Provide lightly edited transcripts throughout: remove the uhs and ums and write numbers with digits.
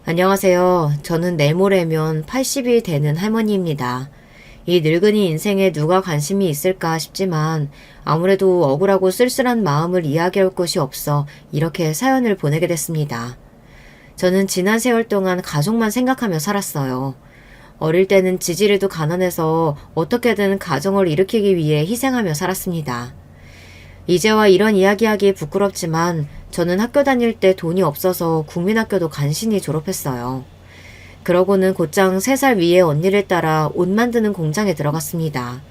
안녕하세요. 저는 내모레면 80이 되는 할머니입니다. 이 늙은이 인생에 누가 관심이 있을까 싶지만 아무래도 억울하고 쓸쓸한 마음을 이야기할 곳이 없어 이렇게 사연을 보내게 됐습니다. 저는 지난 세월 동안 가족만 생각하며 살았어요. 어릴 때는 지지리도 가난해서 어떻게든 가정을 일으키기 위해 희생하며 살았습니다. 이제와 이런 이야기하기 부끄럽지만 저는 학교 다닐 때 돈이 없어서 국민학교도 간신히 졸업했어요. 그러고는 곧장 3살 위의 언니를 따라 옷 만드는 공장에 들어갔습니다.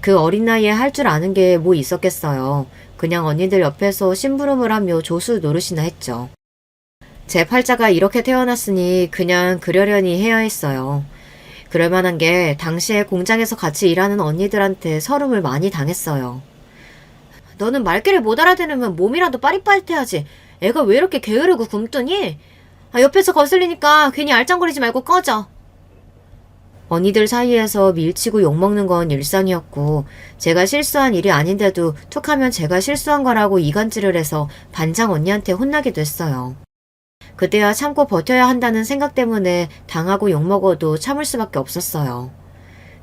그 어린 나이에 할 줄 아는 게 뭐 있었겠어요. 그냥 언니들 옆에서 심부름을 하며 조수 노릇이나 했죠. 제 팔자가 이렇게 태어났으니 그냥 그러려니 해야 했어요. 그럴 만한 게 당시에 공장에서 같이 일하는 언니들한테 서름을 많이 당했어요. 너는 말귀를 못 알아들으면 몸이라도 빠릿빠릿해야지. 애가 왜 이렇게 게으르고 굼뜨니? 옆에서 거슬리니까 괜히 알짱거리지 말고 꺼져. 언니들 사이에서 밀치고 욕먹는 건 일상이었고 제가 실수한 일이 아닌데도 툭하면 제가 실수한 거라고 이간질을 해서 반장 언니한테 혼나기도 했어요. 그때야 참고 버텨야 한다는 생각 때문에 당하고 욕먹어도 참을 수밖에 없었어요.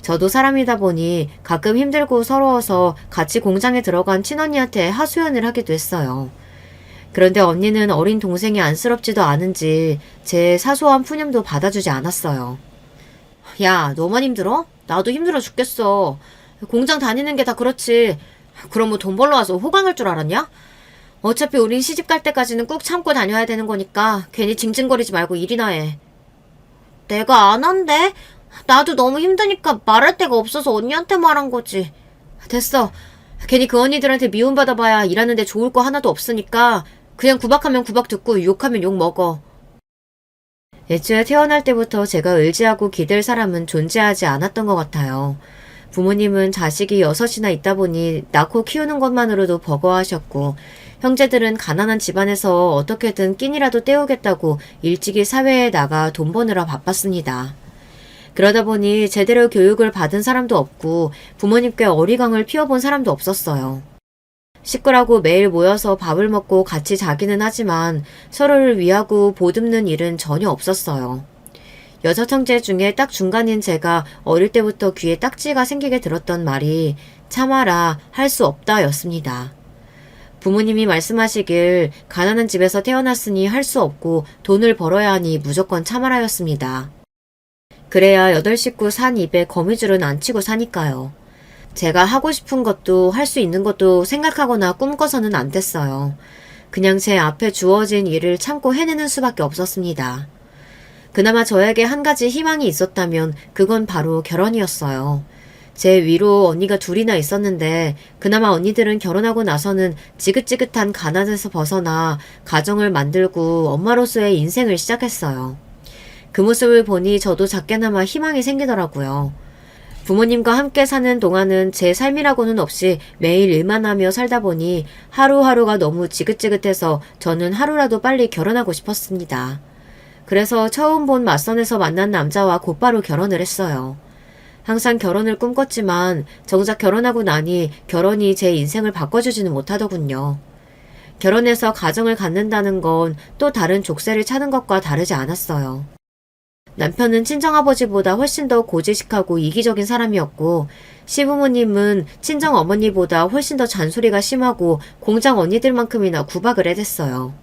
저도 사람이다 보니 가끔 힘들고 서러워서 같이 공장에 들어간 친언니한테 하소연을 하기도 했어요. 그런데 언니는 어린 동생이 안쓰럽지도 않은지 제 사소한 푸념도 받아주지 않았어요. 야, 너만 힘들어? 나도 힘들어 죽겠어. 공장 다니는 게 다 그렇지. 그럼 뭐 돈 벌러 와서 호강할 줄 알았냐? 어차피 우린 시집 갈 때까지는 꾹 참고 다녀야 되는 거니까 괜히 징징거리지 말고 일이나 해. 내가 안 한대? 나도 너무 힘드니까 말할 데가 없어서 언니한테 말한 거지. 됐어. 괜히 그 언니들한테 미움받아봐야 일하는데 좋을 거 하나도 없으니까 그냥 구박하면 구박 듣고 욕하면 욕 먹어. 애초에 태어날 때부터 제가 의지하고 기댈 사람은 존재하지 않았던 것 같아요. 부모님은 자식이 6이나 있다 보니 낳고 키우는 것만으로도 버거워하셨고 형제들은 가난한 집안에서 어떻게든 끼니라도 때우겠다고 일찍이 사회에 나가 돈 버느라 바빴습니다. 그러다 보니 제대로 교육을 받은 사람도 없고 부모님께 어리광을 피워본 사람도 없었어요. 식구라고 매일 모여서 밥을 먹고 같이 자기는 하지만 서로를 위하고 보듬는 일은 전혀 없었어요. 6형제 중에 딱 중간인 제가 어릴 때부터 귀에 딱지가 생기게 들었던 말이 참아라, 할 수 없다 였습니다. 부모님이 말씀하시길 가난한 집에서 태어났으니 할 수 없고 돈을 벌어야 하니 무조건 참아라 였습니다. 그래야 8식구 산 입에 거미줄은 안 치고 사니까요. 제가 하고 싶은 것도 할 수 있는 것도 생각하거나 꿈꿔서는 안 됐어요. 그냥 제 앞에 주어진 일을 참고 해내는 수밖에 없었습니다. 그나마 저에게 한 가지 희망이 있었다면 그건 바로 결혼이었어요. 제 위로 언니가 2이나 있었는데 그나마 언니들은 결혼하고 나서는 지긋지긋한 가난에서 벗어나 가정을 만들고 엄마로서의 인생을 시작했어요. 그 모습을 보니 저도 작게나마 희망이 생기더라고요. 부모님과 함께 사는 동안은 제 삶이라고는 없이 매일 일만 하며 살다 보니 하루하루가 너무 지긋지긋해서 저는 하루라도 빨리 결혼하고 싶었습니다. 그래서 처음 본 맞선에서 만난 남자와 곧바로 결혼을 했어요. 항상 결혼을 꿈꿨지만 정작 결혼하고 나니 결혼이 제 인생을 바꿔주지는 못하더군요. 결혼해서 가정을 갖는다는 건 또 다른 족쇄를 차는 것과 다르지 않았어요. 남편은 친정아버지보다 훨씬 더 고지식하고 이기적인 사람이었고 시부모님은 친정어머니보다 훨씬 더 잔소리가 심하고 공장 언니들만큼이나 구박을 해댔어요.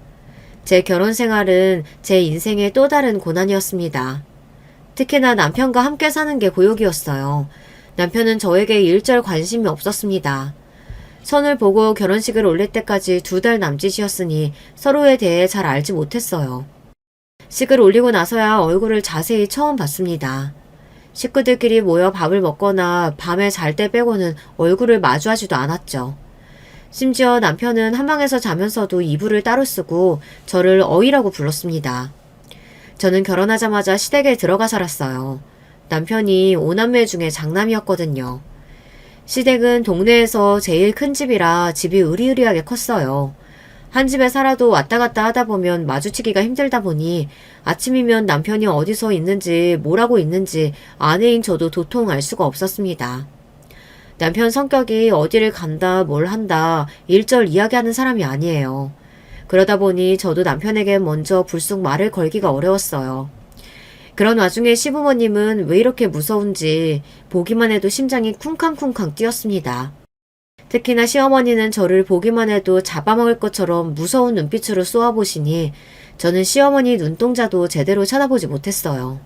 제 결혼 생활은 제 인생의 또 다른 고난이었습니다. 특히나 남편과 함께 사는 게 고역이었어요. 남편은 저에게 일절 관심이 없었습니다. 선을 보고 결혼식을 올릴 때까지 2달 남짓이었으니 서로에 대해 잘 알지 못했어요. 식을 올리고 나서야 얼굴을 자세히 처음 봤습니다. 식구들끼리 모여 밥을 먹거나 밤에 잘 때 빼고는 얼굴을 마주하지도 않았죠. 심지어 남편은 한방에서 자면서도 이불을 따로 쓰고 저를 어이라고 불렀습니다. 저는 결혼하자마자 시댁에 들어가 살았어요. 남편이 5남매 중에 장남이었거든요. 시댁은 동네에서 제일 큰 집이라 집이 으리으리하게 컸어요. 한 집에 살아도 왔다 갔다 하다 보면 마주치기가 힘들다 보니 아침이면 남편이 어디서 있는지 뭘 하고 있는지 아내인 저도 도통 알 수가 없었습니다. 남편 성격이 어디를 간다 뭘 한다 일절 이야기하는 사람이 아니에요. 그러다 보니 저도 남편에게 먼저 불쑥 말을 걸기가 어려웠어요. 그런 와중에 시부모님은 왜 이렇게 무서운지 보기만 해도 심장이 쿵쾅쿵쾅 뛰었습니다. 특히나 시어머니는 저를 보기만 해도 잡아먹을 것처럼 무서운 눈빛으로 쏘아보시니 저는 시어머니 눈동자도 제대로 쳐다보지 못했어요.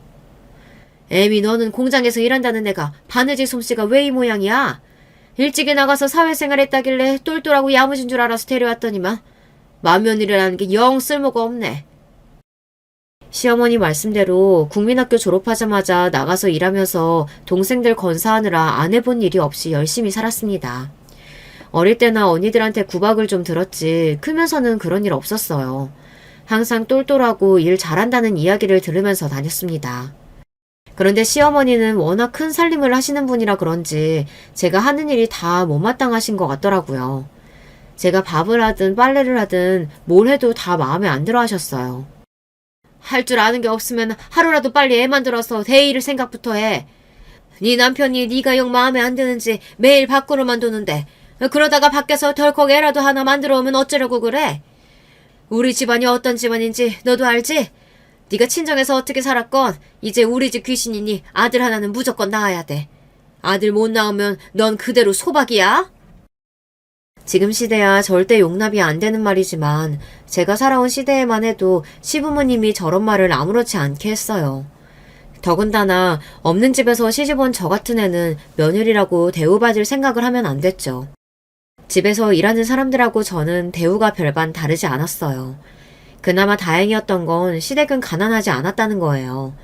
애미, 너는 공장에서 일한다는 애가 바느질 솜씨가 왜 이 모양이야? 일찍이 나가서 사회생활 했다길래 똘똘하고 야무진 줄 알아서 데려왔더니만 맏며느리라는 게 영 쓸모가 없네. 시어머니 말씀대로 국민학교 졸업하자마자 나가서 일하면서 동생들 건사하느라 안 해본 일이 없이 열심히 살았습니다. 어릴 때나 언니들한테 구박을 좀 들었지 크면서는 그런 일 없었어요. 항상 똘똘하고 일 잘한다는 이야기를 들으면서 다녔습니다. 그런데 시어머니는 워낙 큰 살림을 하시는 분이라 그런지 제가 하는 일이 다 못마땅하신 것 같더라고요. 제가 밥을 하든 빨래를 하든 뭘 해도 다 마음에 안 들어 하셨어요. 할 줄 아는 게 없으면 하루라도 빨리 애 만들어서 대일을 생각부터 해. 네 남편이 네가 영 마음에 안 드는지 매일 밖으로만 도는데 그러다가 밖에서 덜컥 애라도 하나 만들어 오면 어쩌려고 그래? 우리 집안이 어떤 집안인지 너도 알지? 네가 친정에서 어떻게 살았건 이제 우리 집 귀신이니 아들 하나는 무조건 낳아야 돼. 아들 못 낳으면 넌 그대로 소박이야? 지금 시대야 절대 용납이 안 되는 말이지만 제가 살아온 시대에만 해도 시부모님이 저런 말을 아무렇지 않게 했어요. 더군다나 없는 집에서 시집온 저 같은 애는 며느리라고 대우받을 생각을 하면 안 됐죠. 집에서 일하는 사람들하고 저는 대우가 별반 다르지 않았어요. 그나마 다행이었던 건 시댁은 가난하지 않았다는 거예요.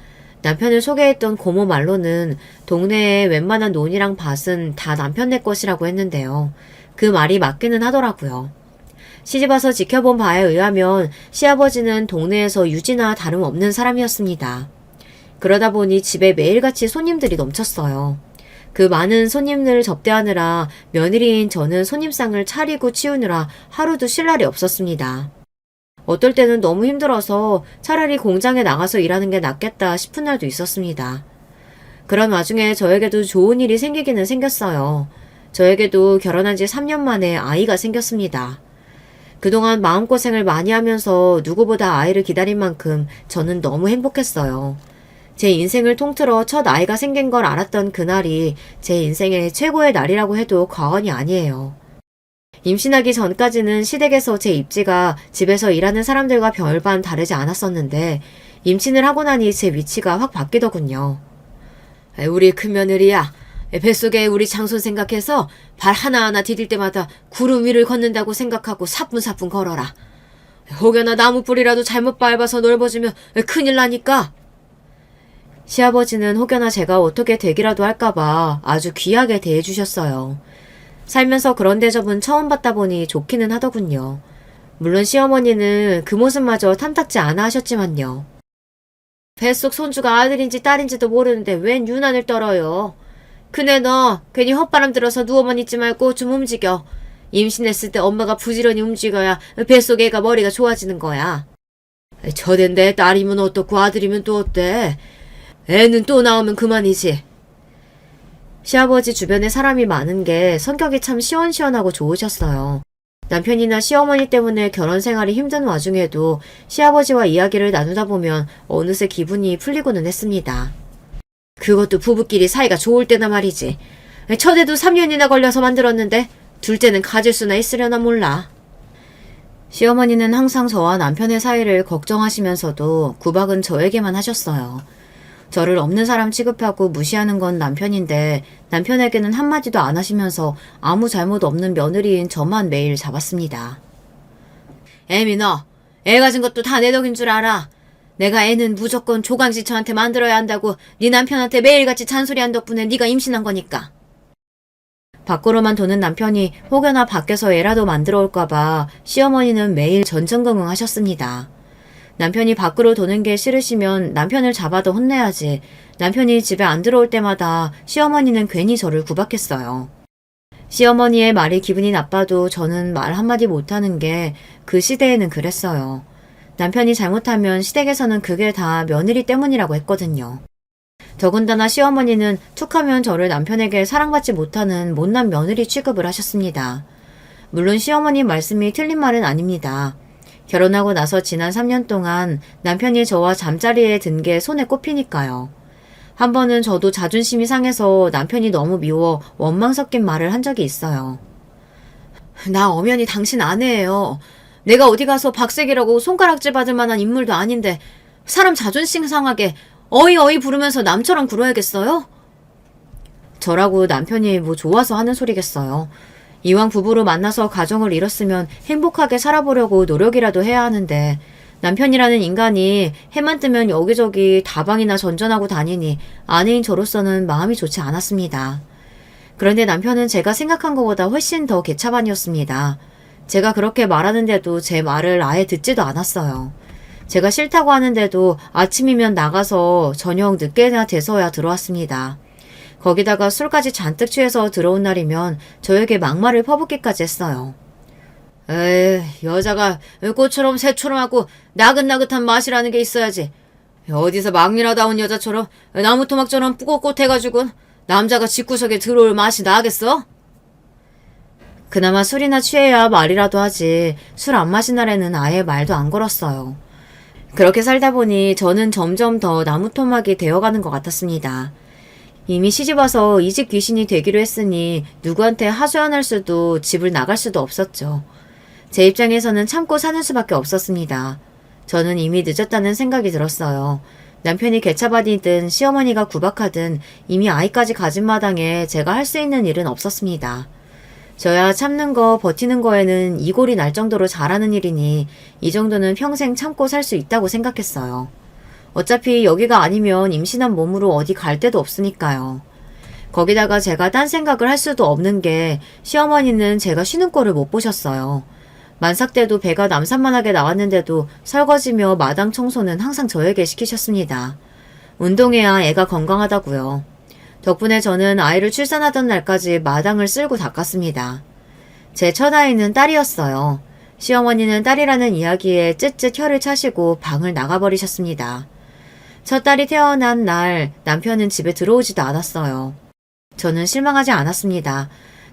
남편을 소개했던 고모 말로는 동네에 웬만한 논이랑 밭은 다 남편네 것이라고 했는데요. 그 말이 맞기는 하더라고요. 시집와서 지켜본 바에 의하면 시아버지는 동네에서 유지나 다름없는 사람이었습니다. 그러다 보니 집에 매일같이 손님들이 넘쳤어요. 그 많은 손님들을 접대하느라 며느리인 저는 손님상을 차리고 치우느라 하루도 쉴 날이 없었습니다. 어떨 때는 너무 힘들어서 차라리 공장에 나가서 일하는 게 낫겠다 싶은 날도 있었습니다. 그런 와중에 저에게도 좋은 일이 생기기는 생겼어요. 저에게도 결혼한 지 3년 만에 아이가 생겼습니다. 그동안 마음고생을 많이 하면서 누구보다 아이를 기다린 만큼 저는 너무 행복했어요. 제 인생을 통틀어 첫 아이가 생긴 걸 알았던 그날이 제 인생의 최고의 날이라고 해도 과언이 아니에요. 임신하기 전까지는 시댁에서 제 입지가 집에서 일하는 사람들과 별반 다르지 않았었는데 임신을 하고 나니 제 위치가 확 바뀌더군요. 우리 큰며느리야. 뱃속에 우리 장손 생각해서 발 하나하나 디딜 때마다 구름 위를 걷는다고 생각하고 사뿐사뿐 걸어라. 혹여나 나무 뿌리라도 잘못 밟아서 넓어지면 큰일 나니까. 시아버지는 혹여나 제가 어떻게 되기라도 할까봐 아주 귀하게 대해주셨어요. 살면서 그런 대접은 처음 받다 보니 좋기는 하더군요. 물론 시어머니는 그 모습마저 탐탁지 않아 하셨지만요. 뱃속 손주가 아들인지 딸인지도 모르는데 웬 유난을 떨어요. 그네 너 괜히 헛바람 들어서 누워만 있지 말고 좀 움직여. 임신했을 때 엄마가 부지런히 움직여야 뱃속 애가 머리가 좋아지는 거야. 저댄데 딸이면 어떻고 아들이면 또 어때? 애는 또 나오면 그만이지. 시아버지 주변에 사람이 많은 게 성격이 참 시원시원하고 좋으셨어요. 남편이나 시어머니 때문에 결혼 생활이 힘든 와중에도 시아버지와 이야기를 나누다 보면 어느새 기분이 풀리고는 했습니다. 그것도 부부끼리 사이가 좋을 때나 말이지. 첫애도 3년이나 걸려서 만들었는데 둘째는 가질 수나 있으려나 몰라. 시어머니는 항상 저와 남편의 사이를 걱정하시면서도 구박은 저에게만 하셨어요. 저를 없는 사람 취급하고 무시하는 건 남편인데 남편에게는 한마디도 안 하시면서 아무 잘못 없는 며느리인 저만 매일 잡았습니다. 애미 너, 애 가진 것도 다 내 덕인 줄 알아. 내가 애는 무조건 조강지처한테 만들어야 한다고 네 남편한테 매일같이 잔소리한 덕분에 네가 임신한 거니까. 밖으로만 도는 남편이 혹여나 밖에서 애라도 만들어 올까봐 시어머니는 매일 전전긍긍 하셨습니다. 남편이 밖으로 도는 게 싫으시면 남편을 잡아도 혼내야지. 남편이 집에 안 들어올 때마다 시어머니는 괜히 저를 구박했어요. 시어머니의 말이 기분이 나빠도 저는 말 한마디 못하는 게 그 시대에는 그랬어요. 남편이 잘못하면 시댁에서는 그게 다 며느리 때문이라고 했거든요. 더군다나 시어머니는 툭하면 저를 남편에게 사랑받지 못하는 못난 며느리 취급을 하셨습니다. 물론 시어머니 말씀이 틀린 말은 아닙니다. 결혼하고 나서 지난 3년 동안 남편이 저와 잠자리에 든 게 손에 꼽히니까요. 한 번은 저도 자존심이 상해서 남편이 너무 미워 원망 섞인 말을 한 적이 있어요. 나 엄연히 당신 아내예요. 내가 어디 가서 박색이라고 손가락질 받을 만한 인물도 아닌데 사람 자존심 상하게 어이 부르면서 남처럼 굴어야겠어요? 저라고 남편이 뭐 좋아서 하는 소리겠어요. 이왕 부부로 만나서 가정을 이뤘으면 행복하게 살아보려고 노력이라도 해야 하는데 남편이라는 인간이 해만 뜨면 여기저기 다방이나 전전하고 다니니 아내인 저로서는 마음이 좋지 않았습니다. 그런데 남편은 제가 생각한 것보다 훨씬 더 개차반이었습니다. 제가 그렇게 말하는데도 제 말을 아예 듣지도 않았어요. 제가 싫다고 하는데도 아침이면 나가서 저녁 늦게나 돼서야 들어왔습니다. 거기다가 술까지 잔뜩 취해서 들어온 날이면 저에게 막말을 퍼붓기까지 했어요. 에이, 여자가 꽃처럼 새처럼 하고 나긋나긋한 맛이라는 게 있어야지. 어디서 막미라다운 여자처럼 나무토막처럼 뿌걱꽃해가지고 남자가 집구석에 들어올 맛이 나겠어? 그나마 술이나 취해야 말이라도 하지 술 안 마신 날에는 아예 말도 안 걸었어요. 그렇게 살다 보니 저는 점점 더 나무토막이 되어가는 것 같았습니다. 이미 시집와서 이 집 귀신이 되기로 했으니 누구한테 하소연할 수도 집을 나갈 수도 없었죠. 제 입장에서는 참고 사는 수밖에 없었습니다. 저는 이미 늦었다는 생각이 들었어요. 남편이 개차반이든 시어머니가 구박하든 이미 아이까지 가진 마당에 제가 할 수 있는 일은 없었습니다. 저야 참는 거 버티는 거에는 이골이 날 정도로 잘하는 일이니 이 정도는 평생 참고 살 수 있다고 생각했어요. 어차피 여기가 아니면 임신한 몸으로 어디 갈 데도 없으니까요. 거기다가 제가 딴 생각을 할 수도 없는 게 시어머니는 제가 쉬는 꼴을 못 보셨어요. 만삭 때도 배가 남산만하게 나왔는데도 설거지며 마당 청소는 항상 저에게 시키셨습니다. 운동해야 애가 건강하다고요. 덕분에 저는 아이를 출산하던 날까지 마당을 쓸고 닦았습니다. 제 첫 아이는 딸이었어요. 시어머니는 딸이라는 이야기에 쯧쯧 혀를 차시고 방을 나가버리셨습니다. 첫 딸이 태어난 날 남편은 집에 들어오지도 않았어요. 저는 실망하지 않았습니다.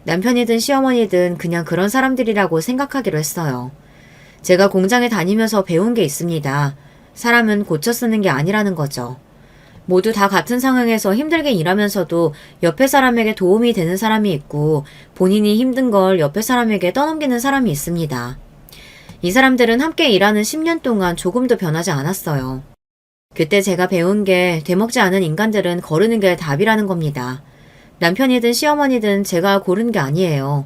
남편이든 시어머니든 그냥 그런 사람들이라고 생각하기로 했어요. 제가 공장에 다니면서 배운 게 있습니다. 사람은 고쳐 쓰는 게 아니라는 거죠. 모두 다 같은 상황에서 힘들게 일하면서도 옆에 사람에게 도움이 되는 사람이 있고 본인이 힘든 걸 옆에 사람에게 떠넘기는 사람이 있습니다. 이 사람들은 함께 일하는 10년 동안 조금도 변하지 않았어요. 그때 제가 배운 게 되먹지 않은 인간들은 거르는 게 답이라는 겁니다. 남편이든 시어머니든 제가 고른 게 아니에요.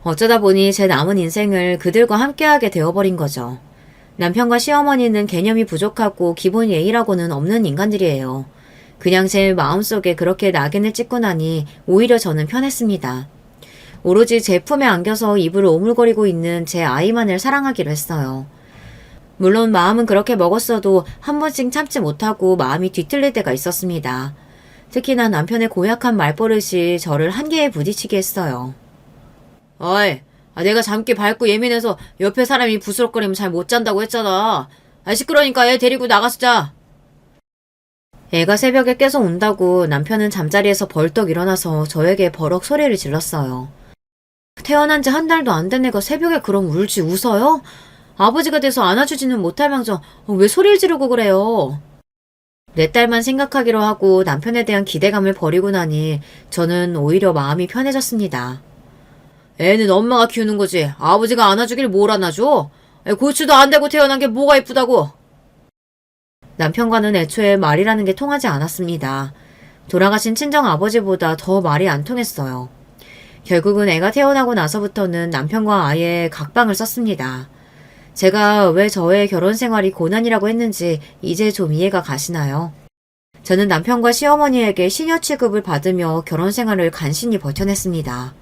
어쩌다 보니 제 남은 인생을 그들과 함께하게 되어버린 거죠. 남편과 시어머니는 개념이 부족하고 기본 예의라고는 없는 인간들이에요. 그냥 제 마음속에 그렇게 낙인을 찍고 나니 오히려 저는 편했습니다. 오로지 제 품에 안겨서 입을 오물거리고 있는 제 아이만을 사랑하기로 했어요. 물론 마음은 그렇게 먹었어도 한 번씩 참지 못하고 마음이 뒤틀릴 때가 있었습니다. 특히나 남편의 고약한 말버릇이 저를 한계에 부딪히게 했어요. 어이, 내가 잠기 밝고 예민해서 옆에 사람이 부스럭거리면 잘 못 잔다고 했잖아. 시끄러우니까 애 데리고 나가서 자. 애가 새벽에 깨서 온다고 남편은 잠자리에서 벌떡 일어나서 저에게 버럭 소리를 질렀어요. 태어난 지 한 달도 안 된 애가 새벽에 그럼 울지 웃어요? 아버지가 돼서 안아주지는 못할 망정 왜 소리를 지르고 그래요? 내 딸만 생각하기로 하고 남편에 대한 기대감을 버리고 나니 저는 오히려 마음이 편해졌습니다. 애는 엄마가 키우는 거지 아버지가 안아주길 뭘 안아줘? 고추도 안 대고 태어난 게 뭐가 이쁘다고? 남편과는 애초에 말이라는 게 통하지 않았습니다. 돌아가신 친정아버지보다 더 말이 안 통했어요. 결국은 애가 태어나고 나서부터는 남편과 아예 각방을 썼습니다. 제가 왜 저의 결혼 생활이 고난이라고 했는지 이제 좀 이해가 가시나요? 저는 남편과 시어머니에게 시녀 취급을 받으며 결혼 생활을 간신히 버텨냈습니다.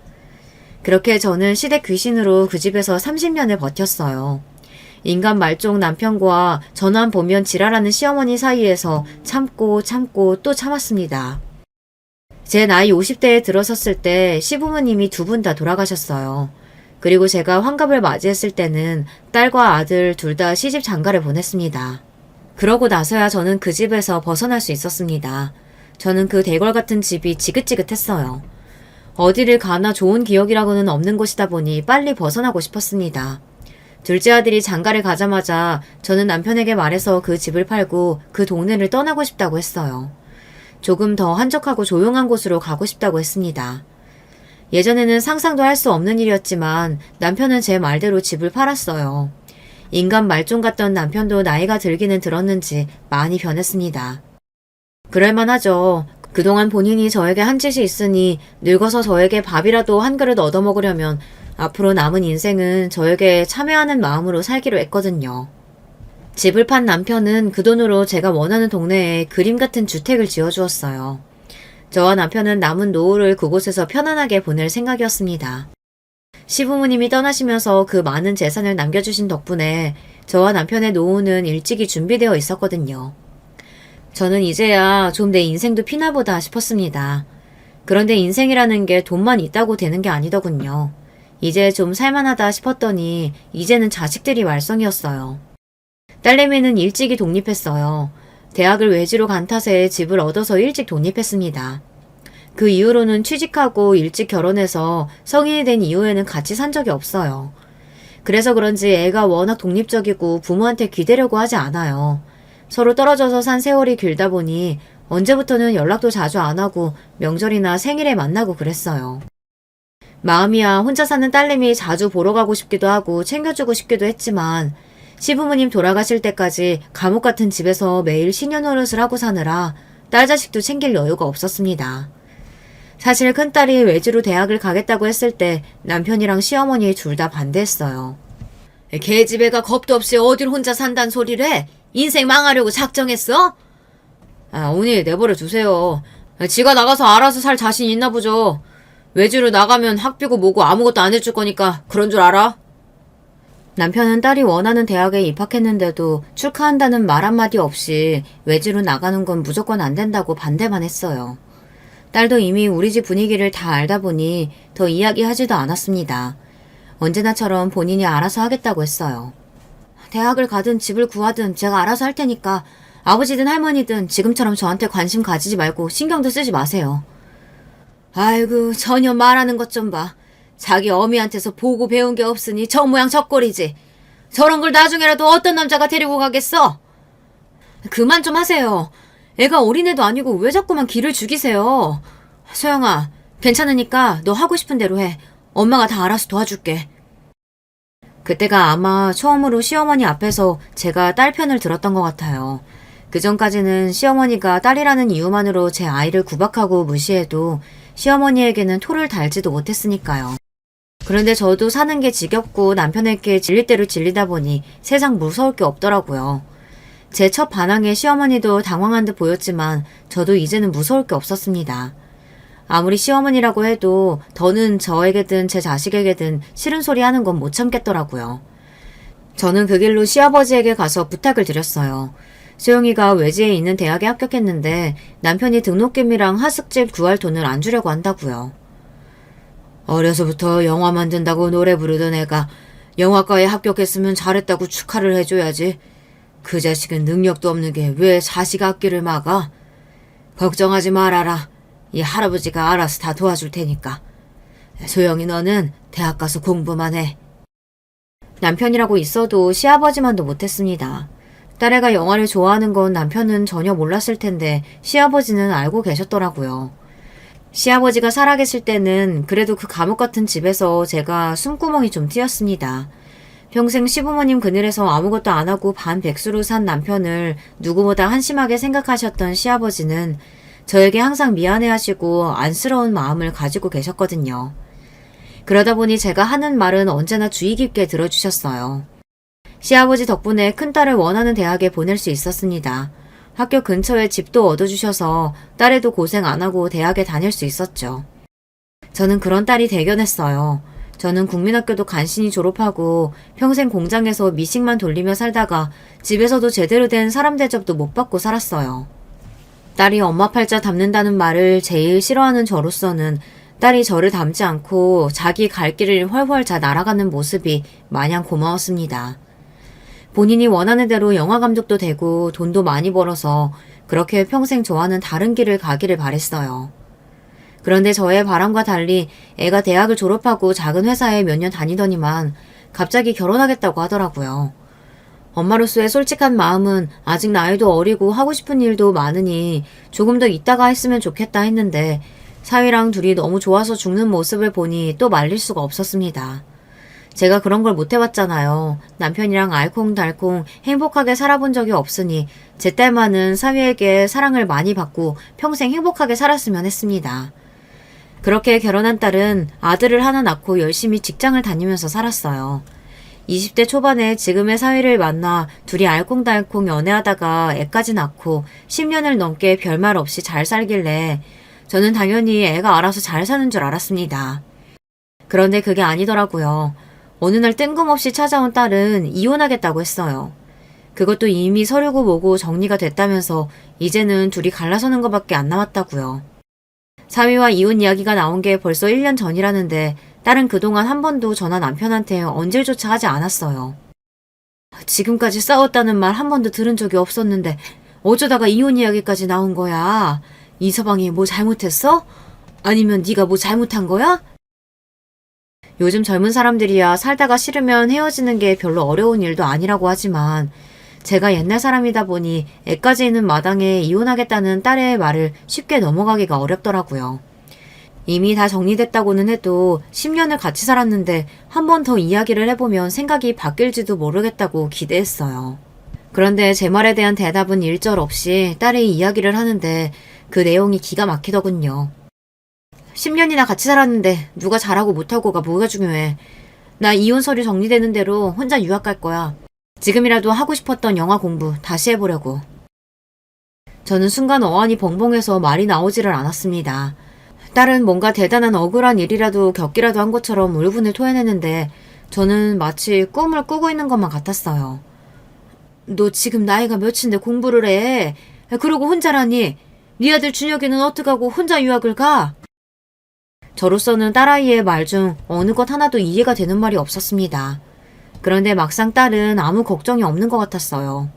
그렇게 저는 시댁 귀신으로 그 집에서 30년을 버텼어요. 인간 말종 남편과 전환 보면 지랄하는 시어머니 사이에서 참고 또 참았습니다. 제 나이 50대에 들어섰을 때 시부모님이 두 분 다 돌아가셨어요. 그리고 제가 환갑을 맞이했을 때는 딸과 아들 둘 다 시집 장가를 보냈습니다. 그러고 나서야 저는 그 집에서 벗어날 수 있었습니다. 저는 그 대궐 같은 집이 지긋지긋했어요. 어디를 가나 좋은 기억이라고는 없는 곳이다 보니 빨리 벗어나고 싶었습니다. 둘째 아들이 장가를 가자마자 저는 남편에게 말해서 그 집을 팔고 그 동네를 떠나고 싶다고 했어요. 조금 더 한적하고 조용한 곳으로 가고 싶다고 했습니다. 예전에는 상상도 할 수 없는 일이었지만 남편은 제 말대로 집을 팔았어요. 인간 말종 같던 남편도 나이가 들기는 들었는지 많이 변했습니다. 그럴만하죠. 그동안 본인이 저에게 한 짓이 있으니 늙어서 저에게 밥이라도 한 그릇 얻어먹으려면 앞으로 남은 인생은 저에게 참여하는 마음으로 살기로 했거든요. 집을 판 남편은 그 돈으로 제가 원하는 동네에 그림 같은 주택을 지어주었어요. 저와 남편은 남은 노후를 그곳에서 편안하게 보낼 생각이었습니다. 시부모님이 떠나시면서 그 많은 재산을 남겨주신 덕분에 저와 남편의 노후는 일찍이 준비되어 있었거든요. 저는 이제야 좀 내 인생도 피나보다 싶었습니다. 그런데 인생이라는 게 돈만 있다고 되는 게 아니더군요. 이제 좀 살만하다 싶었더니 이제는 자식들이 말썽이었어요. 딸내미는 일찍이 독립했어요. 대학을 외지로 간 탓에 집을 얻어서 일찍 독립했습니다. 그 이후로는 취직하고 일찍 결혼해서 성인이 된 이후에는 같이 산 적이 없어요. 그래서 그런지 애가 워낙 독립적이고 부모한테 기대려고 하지 않아요. 서로 떨어져서 산 세월이 길다 보니 언제부터는 연락도 자주 안 하고 명절이나 생일에 만나고 그랬어요. 마음이야 혼자 사는 딸내미 자주 보러 가고 싶기도 하고 챙겨주고 싶기도 했지만 시부모님 돌아가실 때까지 감옥 같은 집에서 매일 신년노릇을 하고 사느라 딸 자식도 챙길 여유가 없었습니다. 사실 큰딸이 외지로 대학을 가겠다고 했을 때 남편이랑 시어머니 둘 다 반대했어요. 걔집애가 겁도 없이 어딜 혼자 산단 소리를 해? 인생 망하려고 작정했어? 어머니 내버려 두세요. 지가 나가서 알아서 살 자신 있나 보죠. 외지로 나가면 학비고 뭐고 아무것도 안 해줄 거니까 그런 줄 알아? 남편은 딸이 원하는 대학에 입학했는데도 축하한다는 말 한마디 없이 외지로 나가는 건 무조건 안 된다고 반대만 했어요. 딸도 이미 우리 집 분위기를 다 알다 보니 더 이야기하지도 않았습니다. 언제나처럼 본인이 알아서 하겠다고 했어요. 대학을 가든 집을 구하든 제가 알아서 할 테니까 아버지든 할머니든 지금처럼 저한테 관심 가지지 말고 신경도 쓰지 마세요. 아이고 전혀 말하는 것 좀 봐. 자기 어미한테서 보고 배운 게 없으니 저 모양 저 꼴이지. 저런 걸 나중에라도 어떤 남자가 데리고 가겠어? 그만 좀 하세요. 애가 어린애도 아니고 왜 자꾸만 기를 죽이세요. 소영아, 괜찮으니까 너 하고 싶은 대로 해. 엄마가 다 알아서 도와줄게. 그때가 아마 처음으로 시어머니 앞에서 제가 딸 편을 들었던 것 같아요. 그전까지는 시어머니가 딸이라는 이유만으로 제 아이를 구박하고 무시해도 시어머니에게는 토를 달지도 못했으니까요. 그런데 저도 사는 게 지겹고 남편에게 질릴 대로 질리다 보니 세상 무서울 게 없더라고요. 제 첫 반항에 시어머니도 당황한 듯 보였지만 저도 이제는 무서울 게 없었습니다. 아무리 시어머니라고 해도 더는 저에게든 제 자식에게든 싫은 소리 하는 건 못 참겠더라고요. 저는 그 길로 시아버지에게 가서 부탁을 드렸어요. 소영이가 외지에 있는 대학에 합격했는데 남편이 등록금이랑 하숙집 구할 돈을 안 주려고 한다고요. 어려서부터 영화 만든다고 노래 부르던 애가 영화과에 합격했으면 잘했다고 축하를 해줘야지. 그 자식은 능력도 없는 게 왜 자식 앞길을 막아? 걱정하지 말아라. 이 할아버지가 알아서 다 도와줄 테니까. 소영이 너는 대학 가서 공부만 해. 남편이라고 있어도 시아버지만도 못했습니다. 딸애가 영화를 좋아하는 건 남편은 전혀 몰랐을 텐데 시아버지는 알고 계셨더라고요. 시아버지가 살아계실 때는 그래도 그 감옥 같은 집에서 제가 숨구멍이 좀 트였습니다. 평생 시부모님 그늘에서 아무것도 안 하고 반백수로 산 남편을 누구보다 한심하게 생각하셨던 시아버지는 저에게 항상 미안해하시고 안쓰러운 마음을 가지고 계셨거든요. 그러다 보니 제가 하는 말은 언제나 주의 깊게 들어주셨어요. 시아버지 덕분에 큰딸을 원하는 대학에 보낼 수 있었습니다. 학교 근처에 집도 얻어주셔서 딸애도 고생 안 하고 대학에 다닐 수 있었죠. 저는 그런 딸이 대견했어요. 저는 국민학교도 간신히 졸업하고 평생 공장에서 미식만 돌리며 살다가 집에서도 제대로 된 사람 대접도 못 받고 살았어요. 딸이 엄마 팔자 닮는다는 말을 제일 싫어하는 저로서는 딸이 저를 닮지 않고 자기 갈 길을 훨훨 잘 날아가는 모습이 마냥 고마웠습니다. 본인이 원하는 대로 영화 감독도 되고 돈도 많이 벌어서 그렇게 평생 저와는 다른 길을 가기를 바랬어요. 그런데 저의 바람과 달리 애가 대학을 졸업하고 작은 회사에 몇 년 다니더니만 갑자기 결혼하겠다고 하더라고요. 엄마로서의 솔직한 마음은 아직 나이도 어리고 하고 싶은 일도 많으니 조금 더 있다가 했으면 좋겠다 했는데 사위랑 둘이 너무 좋아서 죽는 모습을 보니 또 말릴 수가 없었습니다. 제가 그런 걸 못 해봤잖아요. 남편이랑 알콩달콩 행복하게 살아본 적이 없으니 제 딸만은 사위에게 사랑을 많이 받고 평생 행복하게 살았으면 했습니다. 그렇게 결혼한 딸은 아들을 하나 낳고 열심히 직장을 다니면서 살았어요. 20대 초반에 지금의 사위를 만나 둘이 알콩달콩 연애하다가 애까지 낳고 10년을 넘게 별말 없이 잘 살길래 저는 당연히 애가 알아서 잘 사는 줄 알았습니다. 그런데 그게 아니더라고요. 어느 날 뜬금없이 찾아온 딸은 이혼하겠다고 했어요. 그것도 이미 서류고 뭐고 정리가 됐다면서 이제는 둘이 갈라서는 것밖에 안 남았다고요. 사위와 이혼 이야기가 나온 게 벌써 1년 전이라는데 딸은 그동안 한 번도 전화 남편한테 언질조차 하지 않았어요. 지금까지 싸웠다는 말 한 번도 들은 적이 없었는데 어쩌다가 이혼 이야기까지 나온 거야? 이서방이 뭐 잘못했어? 아니면 네가 뭐 잘못한 거야? 요즘 젊은 사람들이야 살다가 싫으면 헤어지는 게 별로 어려운 일도 아니라고 하지만 제가 옛날 사람이다 보니 애까지 있는 마당에 이혼하겠다는 딸의 말을 쉽게 넘어가기가 어렵더라고요. 이미 다 정리됐다고는 해도 10년을 같이 살았는데 한 번 더 이야기를 해보면 생각이 바뀔지도 모르겠다고 기대했어요. 그런데 제 말에 대한 대답은 일절 없이 딸이 이야기를 하는데 그 내용이 기가 막히더군요. 10년이나 같이 살았는데 누가 잘하고 못하고가 뭐가 중요해. 나 이혼 서류 정리되는 대로 혼자 유학 갈 거야. 지금이라도 하고 싶었던 영화 공부 다시 해보려고. 저는 순간 어안이 벙벙해서 말이 나오지를 않았습니다. 딸은 뭔가 대단한 억울한 일이라도 겪기라도 한 것처럼 울분을 토해내는데 저는 마치 꿈을 꾸고 있는 것만 같았어요. 너 지금 나이가 몇인데 공부를 해? 그러고 혼자라니? 네 아들 준혁이는 어떡하고 혼자 유학을 가? 저로서는 딸아이의 말 중 어느 것 하나도 이해가 되는 말이 없었습니다. 그런데 막상 딸은 아무 걱정이 없는 것 같았어요.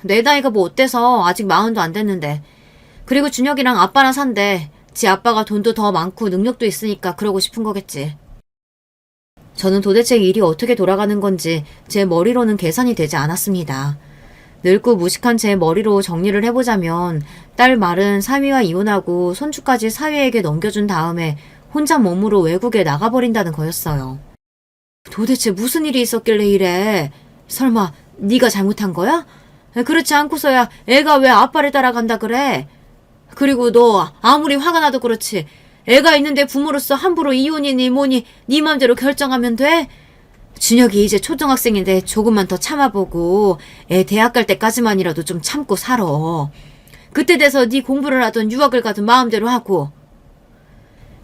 내 나이가 뭐 어때서 아직 40도 안 됐는데. 그리고 준혁이랑 아빠랑 산대. 지 아빠가 돈도 더 많고 능력도 있으니까 그러고 싶은 거겠지. 저는 도대체 일이 어떻게 돌아가는 건지 제 머리로는 계산이 되지 않았습니다. 늙고 무식한 제 머리로 정리를 해보자면 딸 말은 사위와 이혼하고 손주까지 사위에게 넘겨준 다음에 혼자 몸으로 외국에 나가버린다는 거였어요. 도대체 무슨 일이 있었길래 이래? 설마 네가 잘못한 거야? 그렇지 않고서야 애가 왜 아빠를 따라간다 그래? 그리고 너 아무리 화가 나도 그렇지 애가 있는데 부모로서 함부로 이혼이니 뭐니 네 맘대로 결정하면 돼? 준혁이 이제 초등학생인데 조금만 더 참아보고 애 대학 갈 때까지만이라도 좀 참고 살아. 그때 돼서 네 공부를 하든 유학을 가든 마음대로 하고.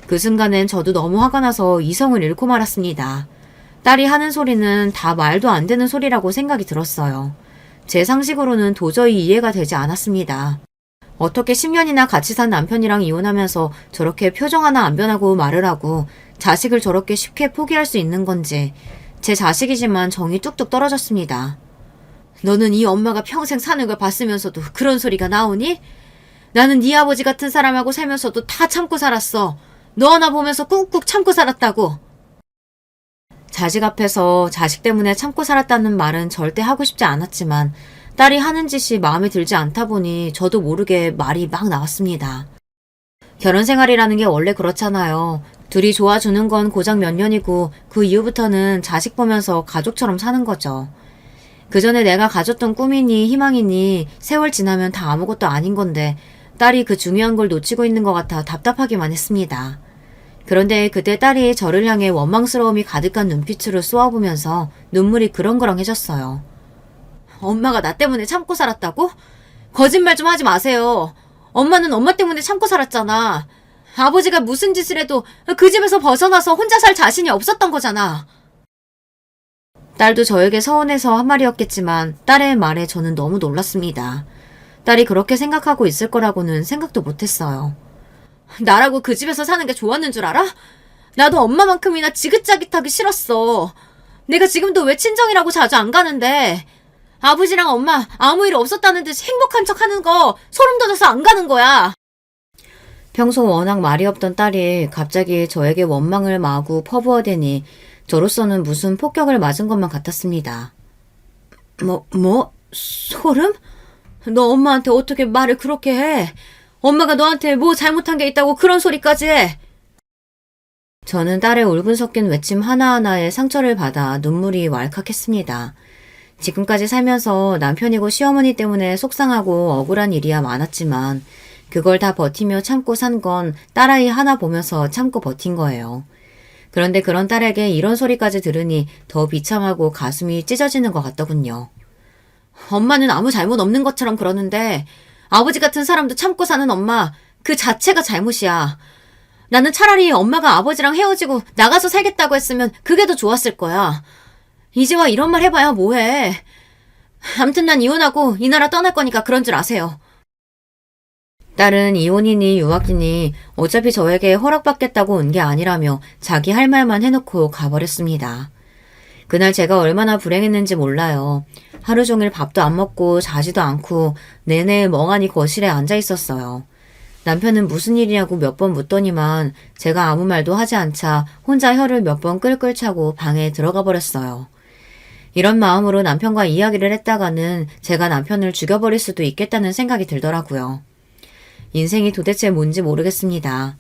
그 순간엔 저도 너무 화가 나서 이성을 잃고 말았습니다. 딸이 하는 소리는 다 말도 안 되는 소리라고 생각이 들었어요. 제 상식으로는 도저히 이해가 되지 않았습니다. 어떻게 10년이나 같이 산 남편이랑 이혼하면서 저렇게 표정 하나 안 변하고 말을 하고 자식을 저렇게 쉽게 포기할 수 있는 건지 제 자식이지만 정이 뚝뚝 떨어졌습니다. 너는 이 엄마가 평생 사는 걸 봤으면서도 그런 소리가 나오니? 나는 네 아버지 같은 사람하고 살면서도 다 참고 살았어. 너 하나 보면서 꾹꾹 참고 살았다고. 자식 앞에서 자식 때문에 참고 살았다는 말은 절대 하고 싶지 않았지만 딸이 하는 짓이 마음에 들지 않다 보니 저도 모르게 말이 막 나왔습니다. 결혼 생활이라는 게 원래 그렇잖아요. 둘이 좋아주는 건 고작 몇 년이고 그 이후부터는 자식 보면서 가족처럼 사는 거죠. 그 전에 내가 가졌던 꿈이니 희망이니 세월 지나면 다 아무것도 아닌 건데 딸이 그 중요한 걸 놓치고 있는 것 같아 답답하기만 했습니다. 그런데 그때 딸이 저를 향해 원망스러움이 가득한 눈빛으로 쏘아보면서 눈물이 그렁그렁해졌어요. 엄마가 나 때문에 참고 살았다고? 거짓말 좀 하지 마세요. 엄마는 엄마 때문에 참고 살았잖아. 아버지가 무슨 짓을 해도 그 집에서 벗어나서 혼자 살 자신이 없었던 거잖아. 딸도 저에게 서운해서 한 말이었겠지만 딸의 말에 저는 너무 놀랐습니다. 딸이 그렇게 생각하고 있을 거라고는 생각도 못했어요. 나라고 그 집에서 사는 게 좋았는 줄 알아? 나도 엄마만큼이나 지긋자깃하기 싫었어. 내가 지금도 왜 친정이라고 자주 안 가는데 아버지랑 엄마 아무 일 없었다는 듯이 행복한 척 하는 거 소름 돋아서 안 가는 거야. 평소 워낙 말이 없던 딸이 갑자기 저에게 원망을 마구 퍼부어대니 저로서는 무슨 폭격을 맞은 것만 같았습니다. 소름? 너 엄마한테 어떻게 말을 그렇게 해? 엄마가 너한테 뭐 잘못한 게 있다고 그런 소리까지 해? 저는 딸의 울분 섞인 외침 하나하나에 상처를 받아 눈물이 왈칵했습니다. 지금까지 살면서 남편이고 시어머니 때문에 속상하고 억울한 일이야 많았지만 그걸 다 버티며 참고 산 건 딸아이 하나 보면서 참고 버틴 거예요. 그런데 그런 딸에게 이런 소리까지 들으니 더 비참하고 가슴이 찢어지는 것 같더군요. 엄마는 아무 잘못 없는 것처럼 그러는데 아버지 같은 사람도 참고 사는 엄마 그 자체가 잘못이야. 나는 차라리 엄마가 아버지랑 헤어지고 나가서 살겠다고 했으면 그게 더 좋았을 거야. 이제 와 이런 말 해봐야 뭐해. 암튼 난 이혼하고 이 나라 떠날 거니까 그런 줄 아세요. 딸은 이혼이니 유학이니 어차피 저에게 허락받겠다고 온 게 아니라며 자기 할 말만 해놓고 가버렸습니다. 그날 제가 얼마나 불행했는지 몰라요. 하루 종일 밥도 안 먹고 자지도 않고 내내 멍하니 거실에 앉아 있었어요. 남편은 무슨 일이냐고 몇 번 묻더니만 제가 아무 말도 하지 않자 혼자 혀를 몇 번 끌끌 차고 방에 들어가 버렸어요. 이런 마음으로 남편과 이야기를 했다가는 제가 남편을 죽여버릴 수도 있겠다는 생각이 들더라고요. 인생이 도대체 뭔지 모르겠습니다.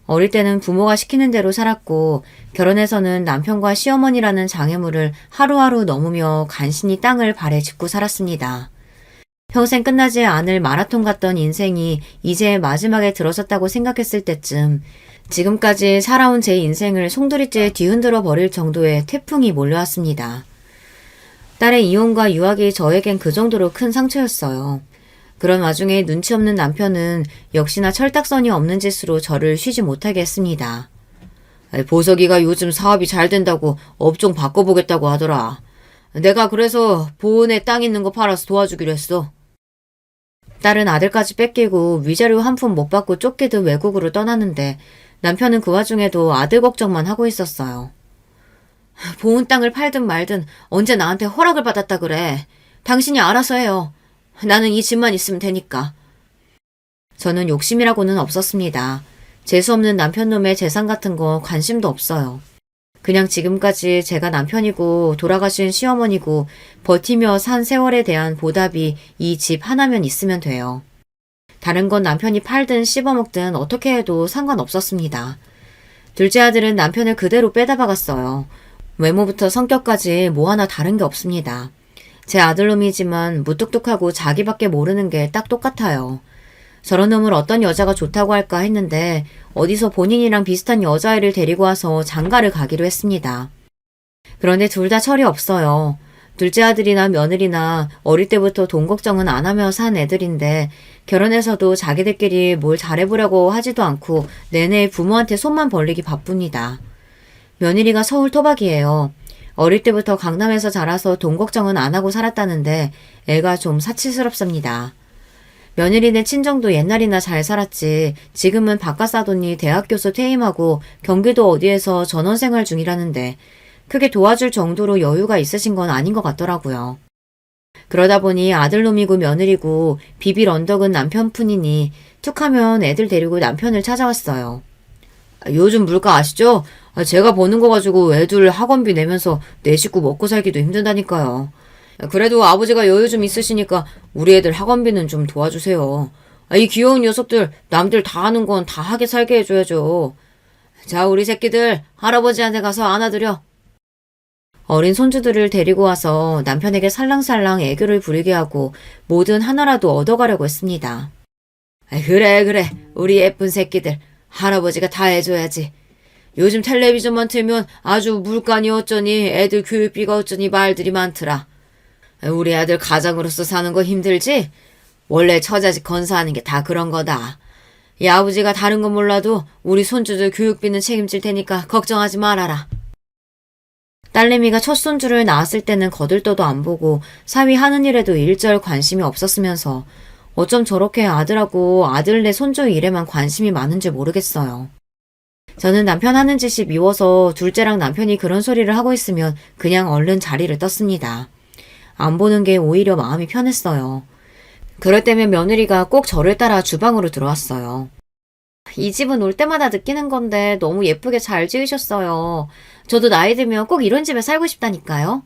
어릴 때는 부모가 시키는 대로 살았고 결혼해서는 남편과 시어머니라는 장애물을 하루하루 넘으며 간신히 땅을 발에 짚고 살았습니다. 평생 끝나지 않을 마라톤 같던 인생이 이제 마지막에 들어섰다고 생각했을 때쯤 지금까지 살아온 제 인생을 송두리째 뒤흔들어 버릴 정도의 태풍이 몰려왔습니다. 딸의 이혼과 유학이 저에겐 그 정도로 큰 상처였어요. 그런 와중에 눈치 없는 남편은 역시나 철딱선이 없는 짓으로 저를 쉬지 못하게 했습니다. 보석이가 요즘 사업이 잘 된다고 업종 바꿔보겠다고 하더라. 내가 그래서 보은에 땅 있는 거 팔아서 도와주기로 했어. 딸은 아들까지 뺏기고 위자료 한 푼 못 받고 쫓기듯 외국으로 떠났는데 남편은 그 와중에도 아들 걱정만 하고 있었어요. 보은 땅을 팔든 말든 언제 나한테 허락을 받았다 그래. 당신이 알아서 해요. 나는 이 집만 있으면 되니까. 저는 욕심이라고는 없었습니다. 재수없는 남편놈의 재산 같은 거 관심도 없어요. 그냥 지금까지 제가 남편이고 돌아가신 시어머니고 버티며 산 세월에 대한 보답이 이 집 하나면 있으면 돼요. 다른 건 남편이 팔든 씹어먹든 어떻게 해도 상관없었습니다. 둘째 아들은 남편을 그대로 빼다 박았어요. 외모부터 성격까지 뭐 하나 다른 게 없습니다. 제 아들놈이지만 무뚝뚝하고 자기밖에 모르는 게 딱 똑같아요. 저런 놈을 어떤 여자가 좋다고 할까 했는데 어디서 본인이랑 비슷한 여자애를 데리고 와서 장가를 가기로 했습니다. 그런데 둘 다 철이 없어요. 둘째 아들이나 며느리나 어릴 때부터 돈 걱정은 안 하며 산 애들인데 결혼해서도 자기들끼리 뭘 잘해보려고 하지도 않고 내내 부모한테 손만 벌리기 바쁩니다. 며느리가 서울 토박이에요. 어릴 때부터 강남에서 자라서 돈 걱정은 안 하고 살았다는데 애가 좀 사치스럽습니다. 며느리네 친정도 옛날이나 잘 살았지 지금은 바깥 사돈이 대학 교수 퇴임하고 경기도 어디에서 전원생활 중이라는데 크게 도와줄 정도로 여유가 있으신 건 아닌 것 같더라고요. 그러다 보니 아들놈이고 며느리고 비빌 언덕은 남편뿐이니 툭하면 애들 데리고 남편을 찾아왔어요. 요즘 물가 아시죠? 제가 버는 거 가지고 애들 학원비 내면서 내 식구 먹고 살기도 힘들다니까요. 그래도 아버지가 여유 좀 있으시니까 우리 애들 학원비는 좀 도와주세요. 이 귀여운 녀석들 남들 다 하는 건 다 하게 살게 해줘야죠. 자, 우리 새끼들 할아버지한테 가서 안아드려. 어린 손주들을 데리고 와서 남편에게 살랑살랑 애교를 부리게 하고 뭐든 하나라도 얻어가려고 했습니다. 그래. 우리 예쁜 새끼들. 할아버지가 다 해줘야지. 요즘 텔레비전만 틀면 아주 물가니 어쩌니 애들 교육비가 어쩌니 말들이 많더라. 우리 아들 가장으로서 사는 거 힘들지? 원래 처자식 건사하는 게 다 그런 거다. 이 아버지가 다른 건 몰라도 우리 손주들 교육비는 책임질 테니까 걱정하지 말아라. 딸내미가 첫 손주를 낳았을 때는 거들떠도 안 보고 사위 하는 일에도 일절 관심이 없었으면서 어쩜 저렇게 아들하고 아들네 손주 일에만 관심이 많은지 모르겠어요. 저는 남편 하는 짓이 미워서 둘째랑 남편이 그런 소리를 하고 있으면 그냥 얼른 자리를 떴습니다. 안 보는 게 오히려 마음이 편했어요. 그럴 때면 며느리가 꼭 저를 따라 주방으로 들어왔어요. 이 집은 올 때마다 느끼는 건데 너무 예쁘게 잘 지으셨어요. 저도 나이 들면 꼭 이런 집에 살고 싶다니까요.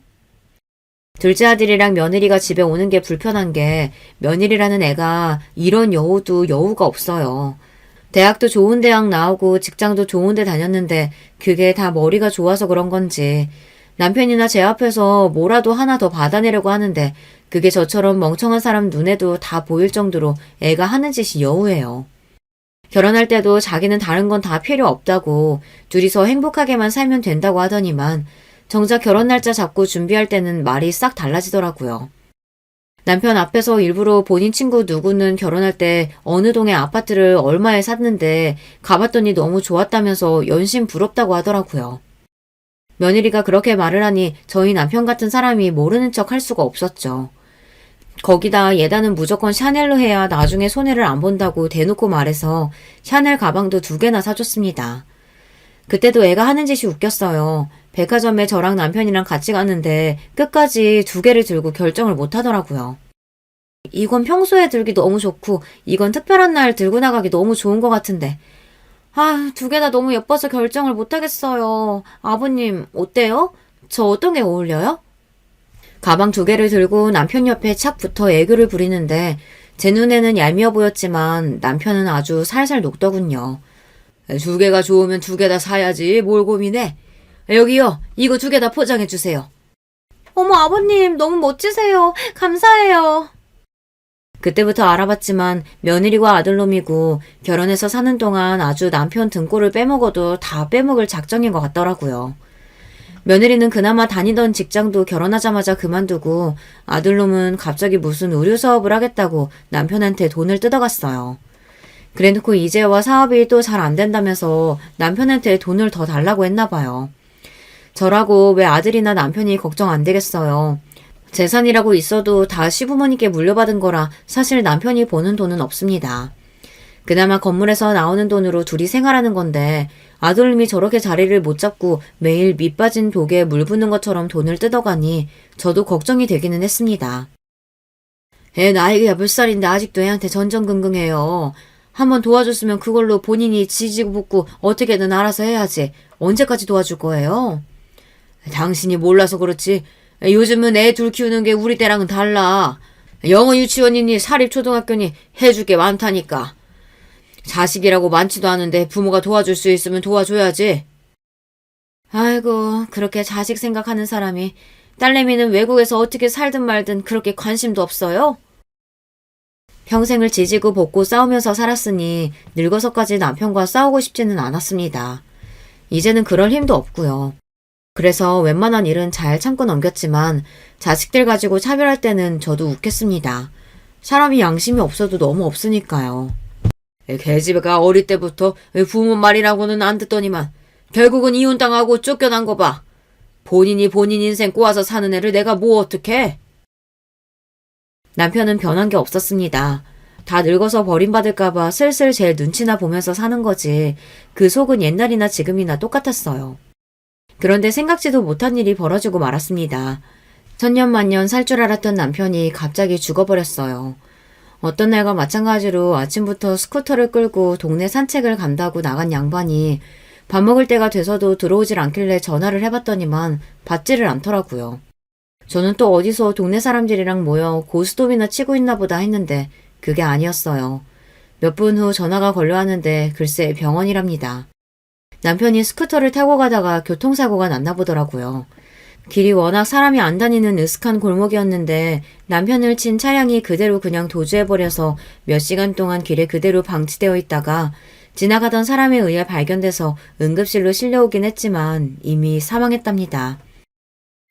둘째 아들이랑 며느리가 집에 오는 게 불편한 게 며느리라는 애가 이런 여우도 여우가 없어요. 대학도 좋은 대학 나오고 직장도 좋은 데 다녔는데 그게 다 머리가 좋아서 그런 건지 남편이나 제 앞에서 뭐라도 하나 더 받아내려고 하는데 그게 저처럼 멍청한 사람 눈에도 다 보일 정도로 애가 하는 짓이 여우예요. 결혼할 때도 자기는 다른 건 다 필요 없다고 둘이서 행복하게만 살면 된다고 하더니만 정작 결혼 날짜 잡고 준비할 때는 말이 싹 달라지더라고요. 남편 앞에서 일부러 본인 친구 누구는 결혼할 때 어느 동에 아파트를 얼마에 샀는데 가봤더니 너무 좋았다면서 연신 부럽다고 하더라고요. 며느리가 그렇게 말을 하니 저희 남편 같은 사람이 모르는 척 할 수가 없었죠. 거기다 예단은 무조건 샤넬로 해야 나중에 손해를 안 본다고 대놓고 말해서 샤넬 가방도 2개나 사줬습니다. 그때도 애가 하는 짓이 웃겼어요. 백화점에 저랑 남편이랑 같이 갔는데 끝까지 2개를 들고 결정을 못 하더라고요. 이건 평소에 들기 너무 좋고 이건 특별한 날 들고 나가기 너무 좋은 것 같은데 2개 다 너무 예뻐서 결정을 못 하겠어요. 아버님 어때요? 저 어떤 게 어울려요? 가방 2개를 들고 남편 옆에 착 붙어 애교를 부리는데 제 눈에는 얄미워 보였지만 남편은 아주 살살 녹더군요. 2개가 좋으면 2개 다 사야지 뭘 고민해. 여기요, 이거 2개 다 포장해 주세요. 어머 아버님 너무 멋지세요. 감사해요. 그때부터 알아봤지만 며느리와 아들놈이고 결혼해서 사는 동안 아주 남편 등골을 빼먹어도 다 빼먹을 작정인 것 같더라고요. 며느리는 그나마 다니던 직장도 결혼하자마자 그만두고 아들놈은 갑자기 무슨 의류 사업을 하겠다고 남편한테 돈을 뜯어갔어요. 그래놓고 이제와 사업이 또 잘 안 된다면서 남편한테 돈을 더 달라고 했나 봐요. 저라고 왜 아들이나 남편이 걱정 안 되겠어요. 재산이라고 있어도 다 시부모님께 물려받은 거라 사실 남편이 버는 돈은 없습니다. 그나마 건물에서 나오는 돈으로 둘이 생활하는 건데 아들님이 저렇게 자리를 못 잡고 매일 밑 빠진 독에 물 붓는 것처럼 돈을 뜯어가니 저도 걱정이 되기는 했습니다. 애 나이가 몇 살인데 아직도 애한테 전전긍긍해요. 한번 도와줬으면 그걸로 본인이 지지고 볶고 어떻게든 알아서 해야지. 언제까지 도와줄 거예요? 당신이 몰라서 그렇지. 요즘은 애 둘 키우는 게 우리 때랑은 달라. 영어 유치원이니 사립초등학교니 해줄 게 많다니까. 자식이라고 많지도 않은데 부모가 도와줄 수 있으면 도와줘야지. 아이고, 그렇게 자식 생각하는 사람이 딸내미는 외국에서 어떻게 살든 말든 그렇게 관심도 없어요? 평생을 지지고 볶고 싸우면서 살았으니 늙어서까지 남편과 싸우고 싶지는 않았습니다. 이제는 그럴 힘도 없고요. 그래서 웬만한 일은 잘 참고 넘겼지만 자식들 가지고 차별할 때는 저도 웃겠습니다. 사람이 양심이 없어도 너무 없으니까요. 계집애가 어릴 때부터 부모 말이라고는 안 듣더니만 결국은 이혼당하고 쫓겨난 거 봐. 본인이 본인 인생 꼬아서 사는 애를 내가 뭐 어떡해? 남편은 변한 게 없었습니다. 다 늙어서 버림받을까봐 슬슬 제 눈치나 보면서 사는 거지. 그 속은 옛날이나 지금이나 똑같았어요. 그런데 생각지도 못한 일이 벌어지고 말았습니다. 천년만년 살 줄 알았던 남편이 갑자기 죽어버렸어요. 어떤 날과 마찬가지로 아침부터 스쿠터를 끌고 동네 산책을 간다고 나간 양반이 밥 먹을 때가 돼서도 들어오질 않길래 전화를 해봤더니만 받지를 않더라고요. 저는 또 어디서 동네 사람들이랑 모여 고스톱이나 치고 있나 보다 했는데 그게 아니었어요. 몇 분 후 전화가 걸려 하는데 글쎄 병원이랍니다. 남편이 스쿠터를 타고 가다가 교통사고가 났나 보더라고요. 길이 워낙 사람이 안 다니는 으슥한 골목이었는데 남편을 친 차량이 그대로 그냥 도주해버려서 몇 시간 동안 길에 그대로 방치되어 있다가 지나가던 사람에 의해 발견돼서 응급실로 실려오긴 했지만 이미 사망했답니다.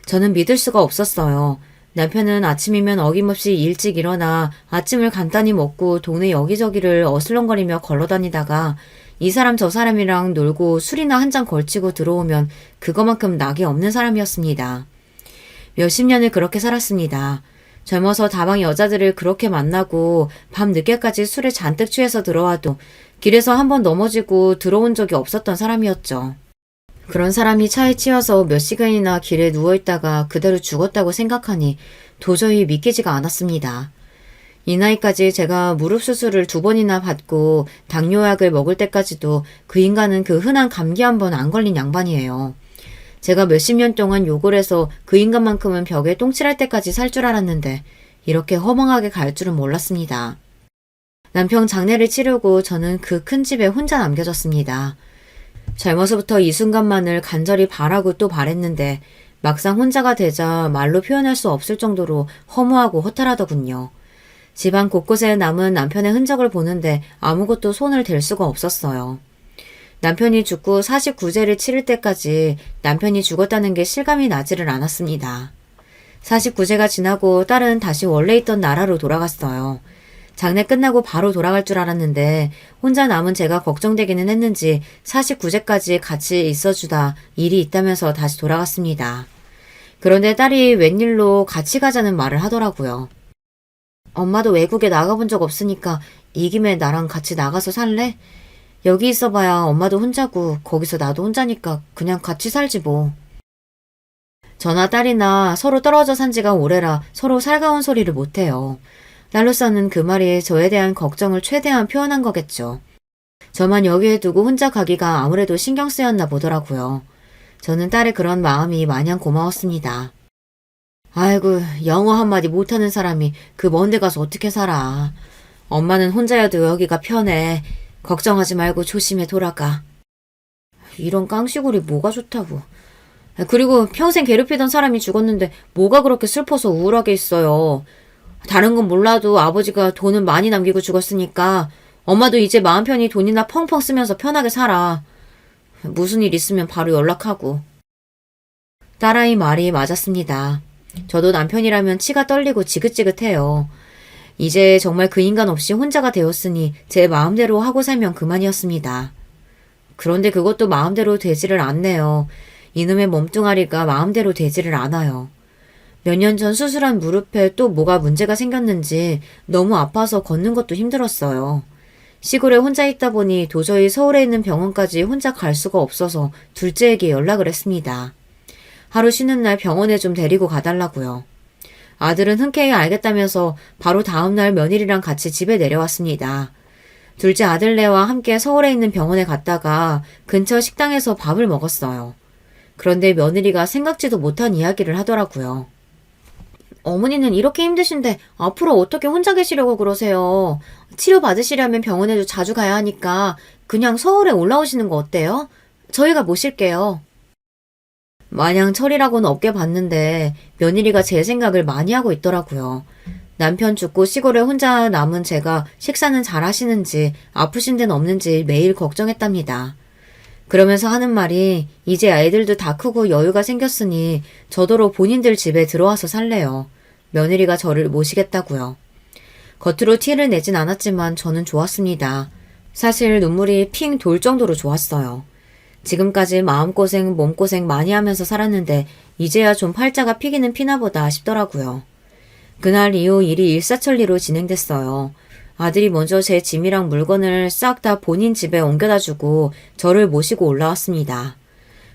저는 믿을 수가 없었어요. 남편은 아침이면 어김없이 일찍 일어나 아침을 간단히 먹고 동네 여기저기를 어슬렁거리며 걸어다니다가 이 사람 저 사람이랑 놀고 술이나 한 잔 걸치고 들어오면 그거만큼 낙이 없는 사람이었습니다. 몇십 년을 그렇게 살았습니다. 젊어서 다방 여자들을 그렇게 만나고 밤 늦게까지 술에 잔뜩 취해서 들어와도 길에서 한번 넘어지고 들어온 적이 없었던 사람이었죠. 그런 사람이 차에 치여서 몇 시간이나 길에 누워있다가 그대로 죽었다고 생각하니 도저히 믿기지가 않았습니다. 이 나이까지 제가 무릎 수술을 2번이나 받고 당뇨약을 먹을 때까지도 그 인간은 그 흔한 감기 한 번 안 걸린 양반이에요. 제가 몇십 년 동안 욕을 해서 그 인간만큼은 벽에 똥칠할 때까지 살 줄 알았는데 이렇게 허망하게 갈 줄은 몰랐습니다. 남편 장례를 치르고 저는 그 큰 집에 혼자 남겨졌습니다. 젊어서부터 이 순간만을 간절히 바라고 또 바랬는데 막상 혼자가 되자 말로 표현할 수 없을 정도로 허무하고 허탈하더군요. 집안 곳곳에 남은 남편의 흔적을 보는데 아무것도 손을 댈 수가 없었어요. 남편이 죽고 49제를 치를 때까지 남편이 죽었다는 게 실감이 나지를 않았습니다. 49제가 지나고 딸은 다시 원래 있던 나라로 돌아갔어요. 장례 끝나고 바로 돌아갈 줄 알았는데 혼자 남은 제가 걱정되기는 했는지 49제까지 같이 있어주다 일이 있다면서 다시 돌아갔습니다. 그런데 딸이 웬일로 같이 가자는 말을 하더라고요. 엄마도 외국에 나가본 적 없으니까 이 김에 나랑 같이 나가서 살래? 여기 있어봐야 엄마도 혼자고 거기서 나도 혼자니까 그냥 같이 살지 뭐. 저나 딸이나 서로 떨어져 산 지가 오래라 서로 살가운 소리를 못해요. 딸로서는 그 말이 저에 대한 걱정을 최대한 표현한 거겠죠. 저만 여기에 두고 혼자 가기가 아무래도 신경 쓰였나 보더라고요. 저는 딸의 그런 마음이 마냥 고마웠습니다. 아이고, 영어 한마디 못하는 사람이 그 먼 데 가서 어떻게 살아. 엄마는 혼자여도 여기가 편해. 걱정하지 말고 조심해 돌아가. 이런 깡시골이 뭐가 좋다고. 그리고 평생 괴롭히던 사람이 죽었는데 뭐가 그렇게 슬퍼서 우울하게 있어요. 다른 건 몰라도 아버지가 돈은 많이 남기고 죽었으니까 엄마도 이제 마음 편히 돈이나 펑펑 쓰면서 편하게 살아. 무슨 일 있으면 바로 연락하고. 딸아이 말이 맞았습니다. 저도 남편이라면 치가 떨리고 지긋지긋해요. 이제 정말 그 인간 없이 혼자가 되었으니 제 마음대로 하고 살면 그만이었습니다. 그런데 그것도 마음대로 되지를 않네요. 이놈의 몸뚱아리가 마음대로 되지를 않아요. 몇 년 전 수술한 무릎에 또 뭐가 문제가 생겼는지 너무 아파서 걷는 것도 힘들었어요. 시골에 혼자 있다 보니 도저히 서울에 있는 병원까지 혼자 갈 수가 없어서 둘째에게 연락을 했습니다. 하루 쉬는 날 병원에 좀 데리고 가달라고요. 아들은 흔쾌히 알겠다면서 바로 다음날 며느리랑 같이 집에 내려왔습니다. 둘째 아들네와 함께 서울에 있는 병원에 갔다가 근처 식당에서 밥을 먹었어요. 그런데 며느리가 생각지도 못한 이야기를 하더라고요. 어머니는 이렇게 힘드신데 앞으로 어떻게 혼자 계시려고 그러세요? 치료받으시려면 병원에도 자주 가야 하니까 그냥 서울에 올라오시는 거 어때요? 저희가 모실게요. 마냥 철이라고는 없게 봤는데 며느리가 제 생각을 많이 하고 있더라고요. 남편 죽고 시골에 혼자 남은 제가 식사는 잘 하시는지 아프신 데는 없는지 매일 걱정했답니다. 그러면서 하는 말이 이제 아이들도 다 크고 여유가 생겼으니 저더러 본인들 집에 들어와서 살래요. 며느리가 저를 모시겠다고요. 겉으로 티를 내진 않았지만 저는 좋았습니다. 사실 눈물이 핑 돌 정도로 좋았어요. 지금까지 마음고생, 몸고생 많이 하면서 살았는데 이제야 좀 팔자가 피기는 피나 보다 싶더라고요. 그날 이후 일이 일사천리로 진행됐어요. 아들이 먼저 제 짐이랑 물건을 싹 다 본인 집에 옮겨다 주고 저를 모시고 올라왔습니다.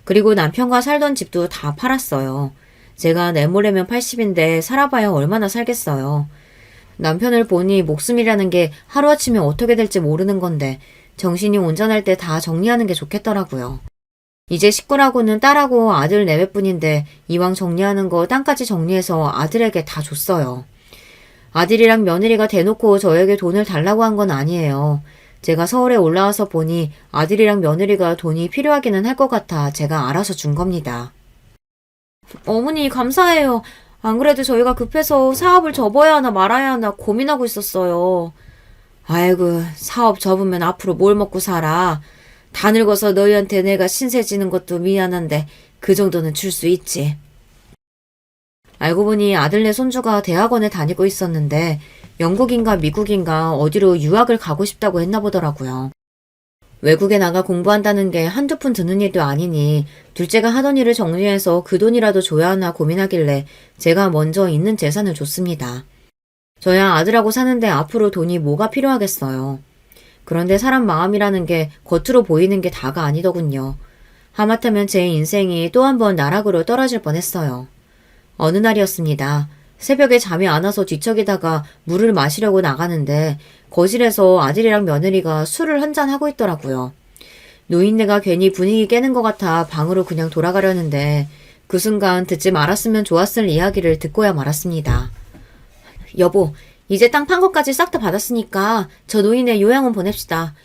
그리고 남편과 살던 집도 다 팔았어요. 제가 내모레면 80인데 살아봐야 얼마나 살겠어요. 남편을 보니 목숨이라는 게 하루아침에 어떻게 될지 모르는 건데 정신이 온전할 때 다 정리하는 게 좋겠더라고요. 이제 식구라고는 딸하고 아들 내외뿐인데 이왕 정리하는 거 땅까지 정리해서 아들에게 다 줬어요. 아들이랑 며느리가 대놓고 저에게 돈을 달라고 한 건 아니에요. 제가 서울에 올라와서 보니 아들이랑 며느리가 돈이 필요하기는 할 것 같아 제가 알아서 준 겁니다. 어머니 감사해요. 안 그래도 저희가 급해서 사업을 접어야 하나 말아야 하나 고민하고 있었어요. 아이고 사업 접으면 앞으로 뭘 먹고 살아. 다 늙어서 너희한테 내가 신세 지는 것도 미안한데 그 정도는 줄 수 있지. 알고 보니 아들네 손주가 대학원에 다니고 있었는데 영국인가 미국인가 어디로 유학을 가고 싶다고 했나 보더라고요. 외국에 나가 공부한다는 게 한두 푼 드는 일도 아니니 둘째가 하던 일을 정리해서 그 돈이라도 줘야 하나 고민하길래 제가 먼저 있는 재산을 줬습니다. 저야 아들하고 사는데 앞으로 돈이 뭐가 필요하겠어요. 그런데 사람 마음이라는 게 겉으로 보이는 게 다가 아니더군요. 하마터면 제 인생이 또 한 번 나락으로 떨어질 뻔했어요. 어느 날이었습니다. 새벽에 잠이 안 와서 뒤척이다가 물을 마시려고 나가는데 거실에서 아들이랑 며느리가 술을 한잔 하고 있더라고요. 노인네가 괜히 분위기 깨는 것 같아 방으로 그냥 돌아가려는데 그 순간 듣지 말았으면 좋았을 이야기를 듣고야 말았습니다. 여보, 이제 땅 판 것까지 싹 다 받았으니까 저 노인네 요양원 보냅시다.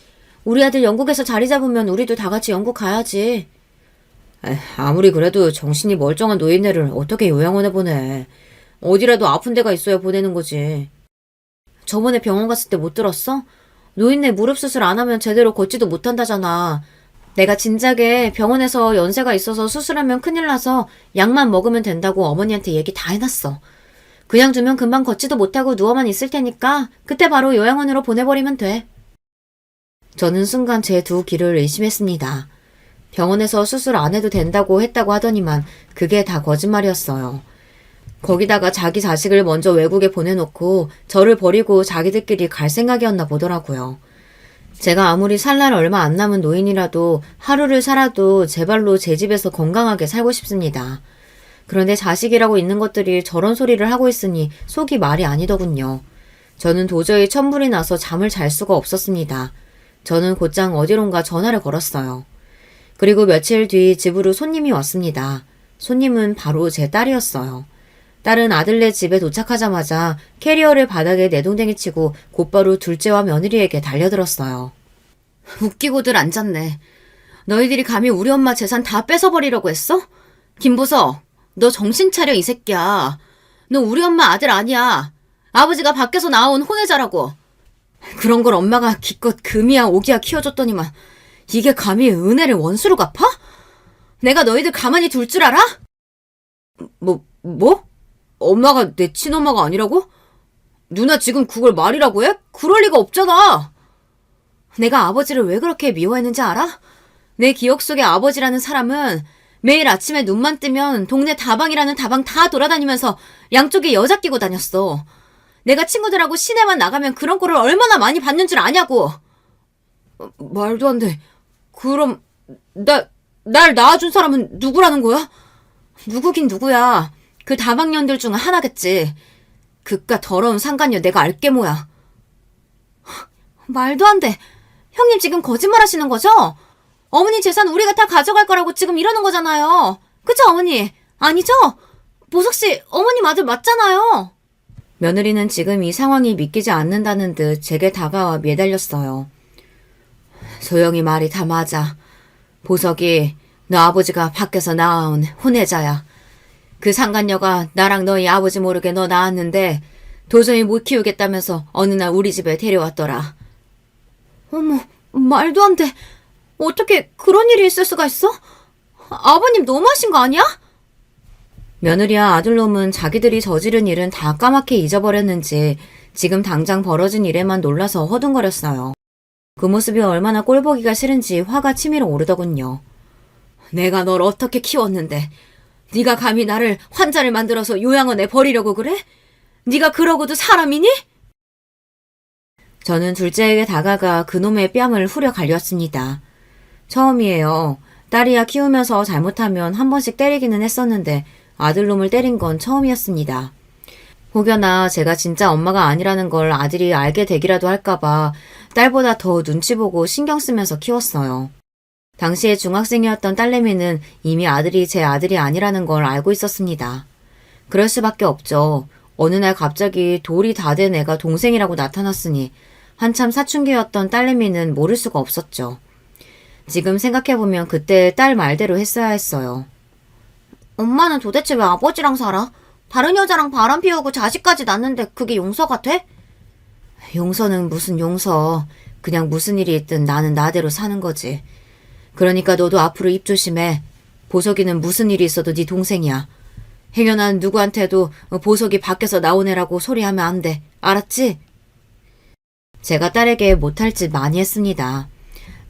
우리 아들 영국에서 자리 잡으면 우리도 다 같이 영국 가야지. 아무리 그래도 정신이 멀쩡한 노인네를 어떻게 요양원에 보내. 어디라도 아픈 데가 있어야 보내는 거지. 저번에 병원 갔을 때 못 들었어? 노인네 무릎 수술 안 하면 제대로 걷지도 못한다잖아. 내가 진작에 병원에서 연세가 있어서 수술하면 큰일 나서 약만 먹으면 된다고 어머니한테 얘기 다 해놨어. 그냥 두면 금방 걷지도 못하고 누워만 있을 테니까 그때 바로 요양원으로 보내버리면 돼. 저는 순간 제 두 귀를 의심했습니다. 병원에서 수술 안 해도 된다고 했다고 하더니만 그게 다 거짓말이었어요. 거기다가 자기 자식을 먼저 외국에 보내놓고 저를 버리고 자기들끼리 갈 생각이었나 보더라고요. 제가 아무리 살 날 얼마 안 남은 노인이라도 하루를 살아도 제 발로 제 집에서 건강하게 살고 싶습니다. 그런데 자식이라고 있는 것들이 저런 소리를 하고 있으니 속이 말이 아니더군요. 저는 도저히 천불이 나서 잠을 잘 수가 없었습니다. 저는 곧장 어디론가 전화를 걸었어요. 그리고 며칠 뒤 집으로 손님이 왔습니다. 손님은 바로 제 딸이었어요. 딸은 아들네 집에 도착하자마자 캐리어를 바닥에 내동댕이 치고 곧바로 둘째와 며느리에게 달려들었어요. 웃기고들 앉았네. 너희들이 감히 우리 엄마 재산 다 뺏어버리려고 했어? 김보석, 너 정신 차려 이 새끼야. 너 우리 엄마 아들 아니야. 아버지가 밖에서 나온 혼외자라고. 그런 걸 엄마가 기껏 금이야 오기야 키워줬더니만 이게 감히 은혜를 원수로 갚아? 내가 너희들 가만히 둘 줄 알아? 뭐? 엄마가 내 친엄마가 아니라고? 누나 지금 그걸 말이라고 해? 그럴 리가 없잖아. 내가 아버지를 왜 그렇게 미워했는지 알아? 내 기억 속의 아버지라는 사람은 매일 아침에 눈만 뜨면 동네 다방이라는 다방 다 돌아다니면서 양쪽에 여자 끼고 다녔어. 내가 친구들하고 시내만 나가면 그런 꼴을 얼마나 많이 받는 줄 아냐고. 말도 안 돼. 그럼 날 낳아준 사람은 누구라는 거야? 누구긴 누구야. 그 다방년들 중 하나겠지. 그깟 더러운 상간녀 내가 알게 뭐야. 말도 안 돼. 형님 지금 거짓말 하시는 거죠? 어머니 재산 우리가 다 가져갈 거라고 지금 이러는 거잖아요. 그쵸 어머니? 아니죠? 보석씨 어머님 아들 맞잖아요. 며느리는 지금 이 상황이 믿기지 않는다는 듯 제게 다가와 매달렸어요. 소영이 말이 다 맞아. 보석이 너 아버지가 밖에서 낳아온 혼외자야. 그 상간녀가 나랑 너희 아버지 모르게 너 낳았는데 도저히 못 키우겠다면서 어느 날 우리 집에 데려왔더라. 어머, 말도 안 돼. 어떻게 그런 일이 있을 수가 있어? 아버님 너무하신 거 아니야? 며느리와 아들놈은 자기들이 저지른 일은 다 까맣게 잊어버렸는지 지금 당장 벌어진 일에만 놀라서 허둥거렸어요. 그 모습이 얼마나 꼴보기가 싫은지 화가 치밀어 오르더군요. 내가 널 어떻게 키웠는데 네가 감히 나를 환자를 만들어서 요양원에 버리려고 그래? 네가 그러고도 사람이니? 저는 둘째에게 다가가 그놈의 뺨을 후려 갈렸습니다. 처음이에요. 딸이야 키우면서 잘못하면 한 번씩 때리기는 했었는데 아들놈을 때린 건 처음이었습니다. 혹여나 제가 진짜 엄마가 아니라는 걸 아들이 알게 되기라도 할까봐 딸보다 더 눈치 보고 신경 쓰면서 키웠어요. 당시에 중학생이었던 딸내미는 이미 아들이 제 아들이 아니라는 걸 알고 있었습니다. 그럴 수밖에 없죠. 어느 날 갑자기 돌이 다 된 애가 동생이라고 나타났으니 한참 사춘기였던 딸내미는 모를 수가 없었죠. 지금 생각해보면 그때 딸 말대로 했어야 했어요. 엄마는 도대체 왜 아버지랑 살아? 다른 여자랑 바람 피우고 자식까지 낳는데 그게 용서가 돼? 용서는 무슨 용서. 그냥 무슨 일이 있든 나는 나대로 사는 거지. 그러니까 너도 앞으로 입 조심해. 보석이는 무슨 일이 있어도 네 동생이야. 행여난 누구한테도 보석이 밖에서 나온 애라고 소리하면 안 돼. 알았지? 제가 딸에게 못할 짓 많이 했습니다.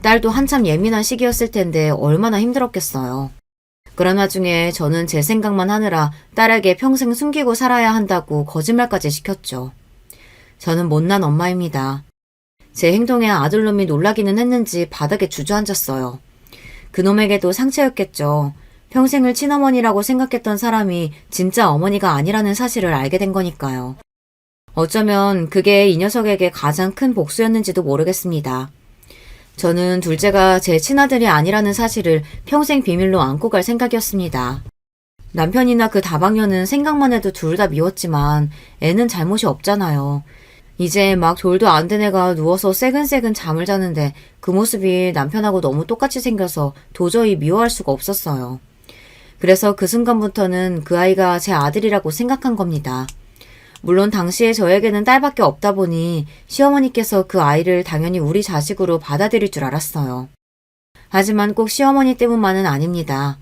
딸도 한참 예민한 시기였을 텐데 얼마나 힘들었겠어요. 그런 와중에 저는 제 생각만 하느라 딸에게 평생 숨기고 살아야 한다고 거짓말까지 시켰죠. 저는 못난 엄마입니다. 제 행동에 아들놈이 놀라기는 했는지 바닥에 주저앉았어요. 그놈에게도 상처였겠죠. 평생을 친어머니라고 생각했던 사람이 진짜 어머니가 아니라는 사실을 알게 된 거니까요. 어쩌면 그게 이 녀석에게 가장 큰 복수였는지도 모르겠습니다. 저는 둘째가 제 친아들이 아니라는 사실을 평생 비밀로 안고 갈 생각이었습니다. 남편이나 그 다방녀는 생각만 해도 둘 다 미웠지만 애는 잘못이 없잖아요. 이제 막 돌도 안 된 애가 누워서 새근새근 잠을 자는데 그 모습이 남편하고 너무 똑같이 생겨서 도저히 미워할 수가 없었어요. 그래서 그 순간부터는 그 아이가 제 아들이라고 생각한 겁니다. 물론 당시에 저에게는 딸밖에 없다 보니 시어머니께서 그 아이를 당연히 우리 자식으로 받아들일 줄 알았어요. 하지만 꼭 시어머니 때문만은 아닙니다.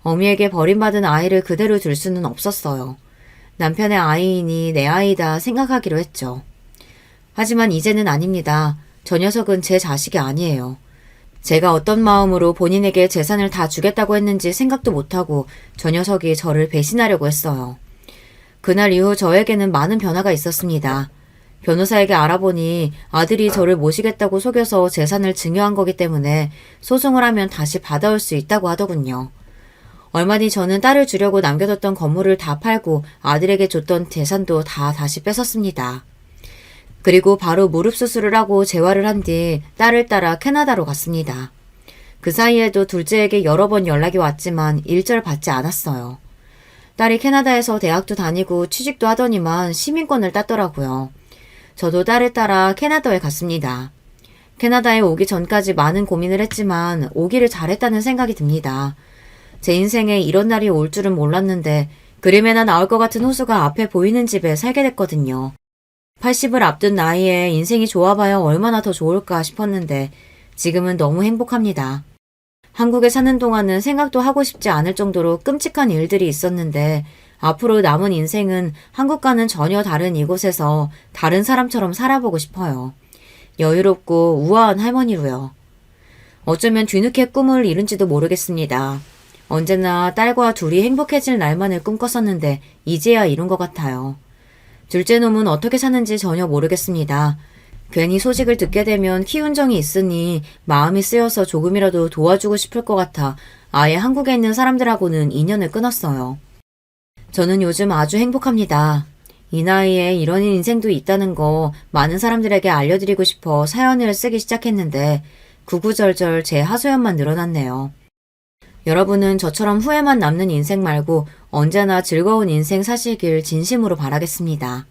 어미에게 버림받은 아이를 그대로 둘 수는 없었어요. 남편의 아이이니 내 아이다 생각하기로 했죠. 하지만 이제는 아닙니다. 저 녀석은 제 자식이 아니에요. 제가 어떤 마음으로 본인에게 재산을 다 주겠다고 했는지 생각도 못하고 저 녀석이 저를 배신하려고 했어요. 그날 이후 저에게는 많은 변화가 있었습니다. 변호사에게 알아보니 아들이 저를 모시겠다고 속여서 재산을 증여한 거기 때문에 소송을 하면 다시 받아올 수 있다고 하더군요. 얼마 뒤 저는 딸을 주려고 남겨뒀던 건물을 다 팔고 아들에게 줬던 재산도 다 다시 뺏었습니다. 그리고 바로 무릎 수술을 하고 재활을 한 뒤 딸을 따라 캐나다로 갔습니다. 그 사이에도 둘째에게 여러 번 연락이 왔지만 일절 받지 않았어요. 딸이 캐나다에서 대학도 다니고 취직도 하더니만 시민권을 땄더라고요. 저도 딸을 따라 캐나다에 갔습니다. 캐나다에 오기 전까지 많은 고민을 했지만 오기를 잘했다는 생각이 듭니다. 제 인생에 이런 날이 올 줄은 몰랐는데 그림에나 나올 것 같은 호수가 앞에 보이는 집에 살게 됐거든요. 80을 앞둔 나이에 인생이 좋아봐야 얼마나 더 좋을까 싶었는데 지금은 너무 행복합니다. 한국에 사는 동안은 생각도 하고 싶지 않을 정도로 끔찍한 일들이 있었는데 앞으로 남은 인생은 한국과는 전혀 다른 이곳에서 다른 사람처럼 살아보고 싶어요. 여유롭고 우아한 할머니로요. 어쩌면 뒤늦게 꿈을 이룬지도 모르겠습니다. 언제나 딸과 둘이 행복해질 날만을 꿈꿨었는데 이제야 이룬 것 같아요. 둘째 놈은 어떻게 사는지 전혀 모르겠습니다. 괜히 소식을 듣게 되면 키운정이 있으니 마음이 쓰여서 조금이라도 도와주고 싶을 것 같아 아예 한국에 있는 사람들하고는 인연을 끊었어요. 저는 요즘 아주 행복합니다. 이 나이에 이런 인생도 있다는 거 많은 사람들에게 알려드리고 싶어 사연을 쓰기 시작했는데 구구절절 제 하소연만 늘어났네요. 여러분은 저처럼 후회만 남는 인생 말고 언제나 즐거운 인생 사시길 진심으로 바라겠습니다.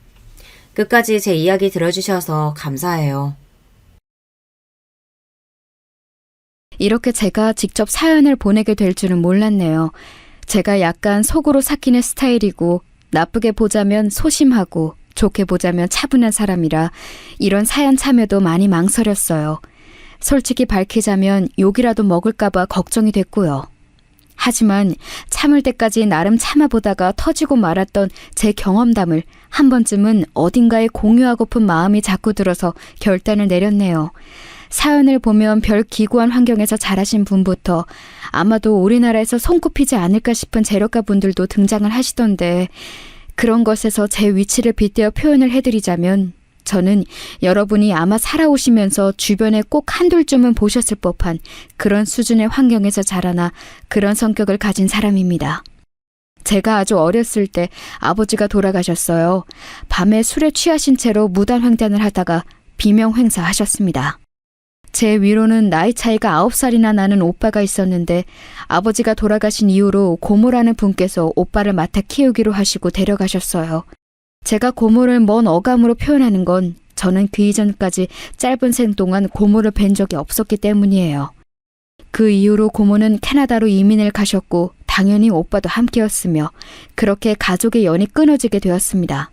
끝까지 제 이야기 들어주셔서 감사해요. 이렇게 제가 직접 사연을 보내게 될 줄은 몰랐네요. 제가 약간 속으로 삭히는 스타일이고 나쁘게 보자면 소심하고 좋게 보자면 차분한 사람이라 이런 사연 참여도 많이 망설였어요. 솔직히 밝히자면 욕이라도 먹을까봐 걱정이 됐고요. 하지만 참을 때까지 나름 참아보다가 터지고 말았던 제 경험담을 한 번쯤은 어딘가에 공유하고픈 마음이 자꾸 들어서 결단을 내렸네요. 사연을 보면 별 기구한 환경에서 자라신 분부터 아마도 우리나라에서 손꼽히지 않을까 싶은 재력가 분들도 등장을 하시던데 그런 것에서 제 위치를 빗대어 표현을 해드리자면 저는 여러분이 아마 살아오시면서 주변에 꼭 한둘쯤은 보셨을 법한 그런 수준의 환경에서 자라나 그런 성격을 가진 사람입니다. 제가 아주 어렸을 때 아버지가 돌아가셨어요. 밤에 술에 취하신 채로 무단 횡단을 하다가 비명 횡사하셨습니다. 제 위로는 나이 차이가 9살이나 나는 오빠가 있었는데 아버지가 돌아가신 이후로 고모라는 분께서 오빠를 맡아 키우기로 하시고 데려가셨어요. 제가 고모를 먼 어감으로 표현하는 건 저는 그 이전까지 짧은 생 동안 고모를 뵌 적이 없었기 때문이에요. 그 이후로 고모는 캐나다로 이민을 가셨고 당연히 오빠도 함께였으며 그렇게 가족의 연이 끊어지게 되었습니다.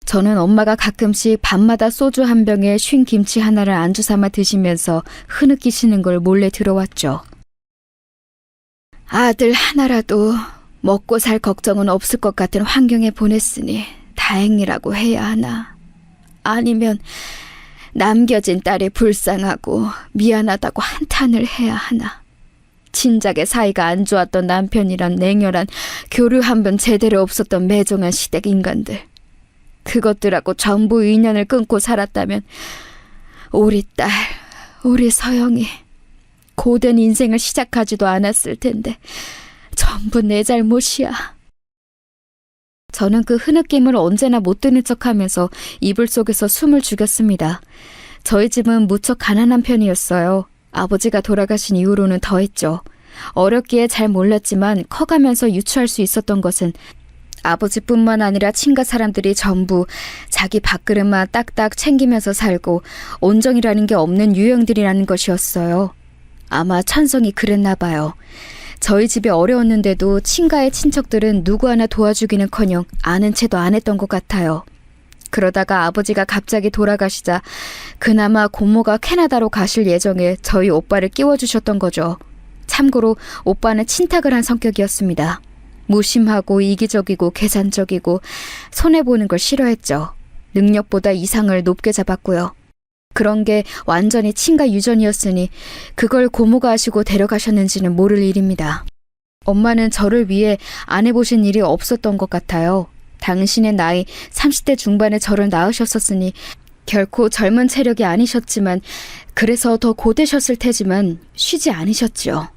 저는 엄마가 가끔씩 밤마다 소주 한 병에 쉰 김치 하나를 안주 삼아 드시면서 흐느끼시는 걸 몰래 들어왔죠. 아들 하나라도 먹고 살 걱정은 없을 것 같은 환경에 보냈으니 다행이라고 해야 하나. 아니면 남겨진 딸이 불쌍하고 미안하다고 한탄을 해야 하나. 진작에 사이가 안 좋았던 남편이란 냉혈한 교류 한 번 제대로 없었던 매정한 시댁 인간들. 그것들하고 전부 인연을 끊고 살았다면 우리 딸, 우리 서영이 고된 인생을 시작하지도 않았을 텐데 전부 내 잘못이야. 저는 그 흐느낌을 언제나 못 드는 척하면서 이불 속에서 숨을 죽였습니다. 저희 집은 무척 가난한 편이었어요. 아버지가 돌아가신 이후로는 더했죠. 어렸기에 잘 몰랐지만 커가면서 유추할 수 있었던 것은 아버지뿐만 아니라 친가 사람들이 전부 자기 밥그릇만 딱딱 챙기면서 살고 온정이라는 게 없는 유형들이라는 것이었어요. 아마 천성이 그랬나 봐요. 저희 집이 어려웠는데도 친가의 친척들은 누구 하나 도와주기는커녕 아는 채도 안 했던 것 같아요. 그러다가 아버지가 갑자기 돌아가시자 그나마 고모가 캐나다로 가실 예정에 저희 오빠를 끼워주셨던 거죠. 참고로 오빠는 친탁을 한 성격이었습니다. 무심하고 이기적이고 계산적이고 손해보는 걸 싫어했죠. 능력보다 이상을 높게 잡았고요. 그런 게 완전히 친가 유전이었으니 그걸 고모가 하시고 데려가셨는지는 모를 일입니다. 엄마는 저를 위해 안 해보신 일이 없었던 것 같아요. 당신의 나이 30대 중반에 저를 낳으셨었으니 결코 젊은 체력이 아니셨지만 그래서 더 고되셨을 테지만 쉬지 않으셨죠.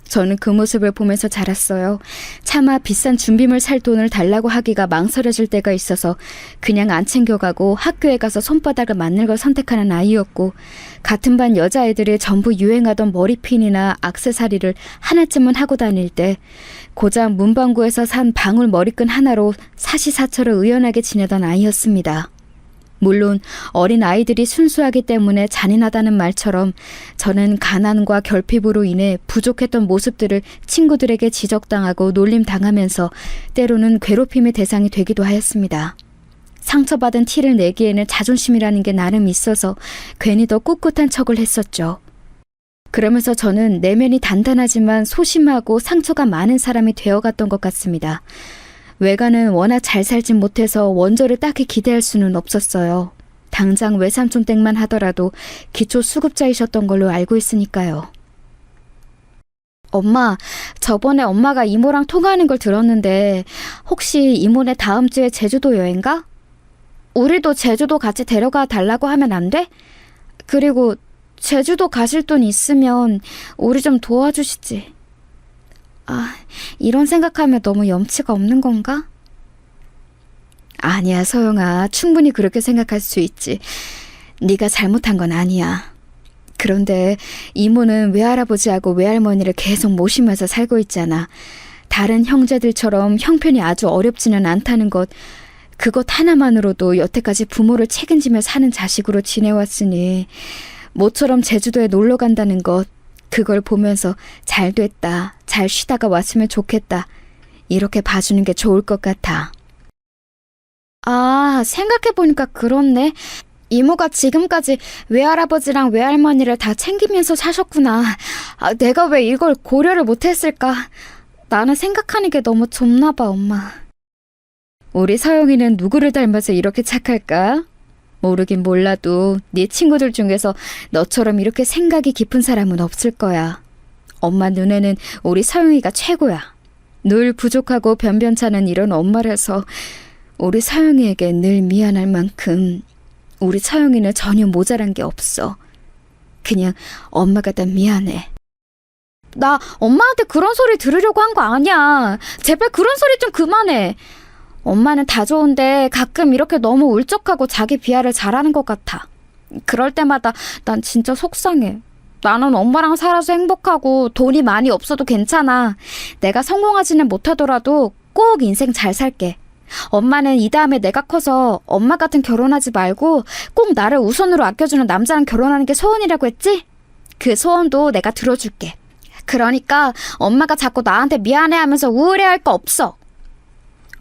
저는 그 모습을 보면서 자랐어요. 차마 비싼 준비물 살 돈을 달라고 하기가 망설여질 때가 있어서 그냥 안 챙겨가고 학교에 가서 손바닥을 맞는 걸 선택하는 아이였고 같은 반 여자애들이 전부 유행하던 머리핀이나 액세서리를 하나쯤은 하고 다닐 때 고작 문방구에서 산 방울 머리끈 하나로 사시사철을 의연하게 지내던 아이였습니다. 물론 어린 아이들이 순수하기 때문에 잔인하다는 말처럼 저는 가난과 결핍으로 인해 부족했던 모습들을 친구들에게 지적당하고 놀림당하면서 때로는 괴롭힘의 대상이 되기도 하였습니다. 상처받은 티를 내기에는 자존심이라는 게 나름 있어서 괜히 더 꿋꿋한 척을 했었죠. 그러면서 저는 내면이 단단하지만 소심하고 상처가 많은 사람이 되어갔던 것 같습니다. 외가는 워낙 잘 살진 못해서 원조를 딱히 기대할 수는 없었어요. 당장 외삼촌 댁만 하더라도 기초 수급자이셨던 걸로 알고 있으니까요. 엄마, 저번에 엄마가 이모랑 통화하는 걸 들었는데 혹시 이모네 다음 주에 제주도 여행 가? 우리도 제주도 같이 데려가 달라고 하면 안 돼? 그리고 제주도 가실 돈 있으면 우리 좀 도와주시지. 아, 이런 생각하면 너무 염치가 없는 건가? 아니야, 소영아. 충분히 그렇게 생각할 수 있지. 네가 잘못한 건 아니야. 그런데 이모는 외할아버지하고 외할머니를 계속 모시면서 살고 있잖아. 다른 형제들처럼 형편이 아주 어렵지는 않다는 것, 그것 하나만으로도 여태까지 부모를 책임지며 사는 자식으로 지내왔으니 모처럼 제주도에 놀러 간다는 것, 그걸 보면서 잘 됐다, 잘 쉬다가 왔으면 좋겠다, 이렇게 봐주는 게 좋을 것 같아. 아, 생각해보니까 그렇네. 이모가 지금까지 외할아버지랑 외할머니를 다 챙기면서 사셨구나. 아, 내가 왜 이걸 고려를 못했을까? 나는 생각하는 게 너무 좁나 봐, 엄마. 우리 서영이는 누구를 닮아서 이렇게 착할까? 모르긴 몰라도 네 친구들 중에서 너처럼 이렇게 생각이 깊은 사람은 없을 거야. 엄마 눈에는 우리 서영이가 최고야. 늘 부족하고 변변찮은 이런 엄마라서 우리 서영이에게 늘 미안할 만큼 우리 서영이는 전혀 모자란 게 없어. 그냥 엄마가 다 미안해. 나 엄마한테 그런 소리 들으려고 한 거 아니야. 제발 그런 소리 좀 그만해. 엄마는 다 좋은데 가끔 이렇게 너무 울적하고 자기 비하를 잘하는 것 같아. 그럴 때마다 난 진짜 속상해. 나는 엄마랑 살아서 행복하고 돈이 많이 없어도 괜찮아. 내가 성공하지는 못하더라도 꼭 인생 잘 살게. 엄마는 이 다음에 내가 커서 엄마 같은 결혼하지 말고 꼭 나를 우선으로 아껴주는 남자랑 결혼하는 게 소원이라고 했지? 그 소원도 내가 들어줄게. 그러니까 엄마가 자꾸 나한테 미안해하면서 우울해할 거 없어.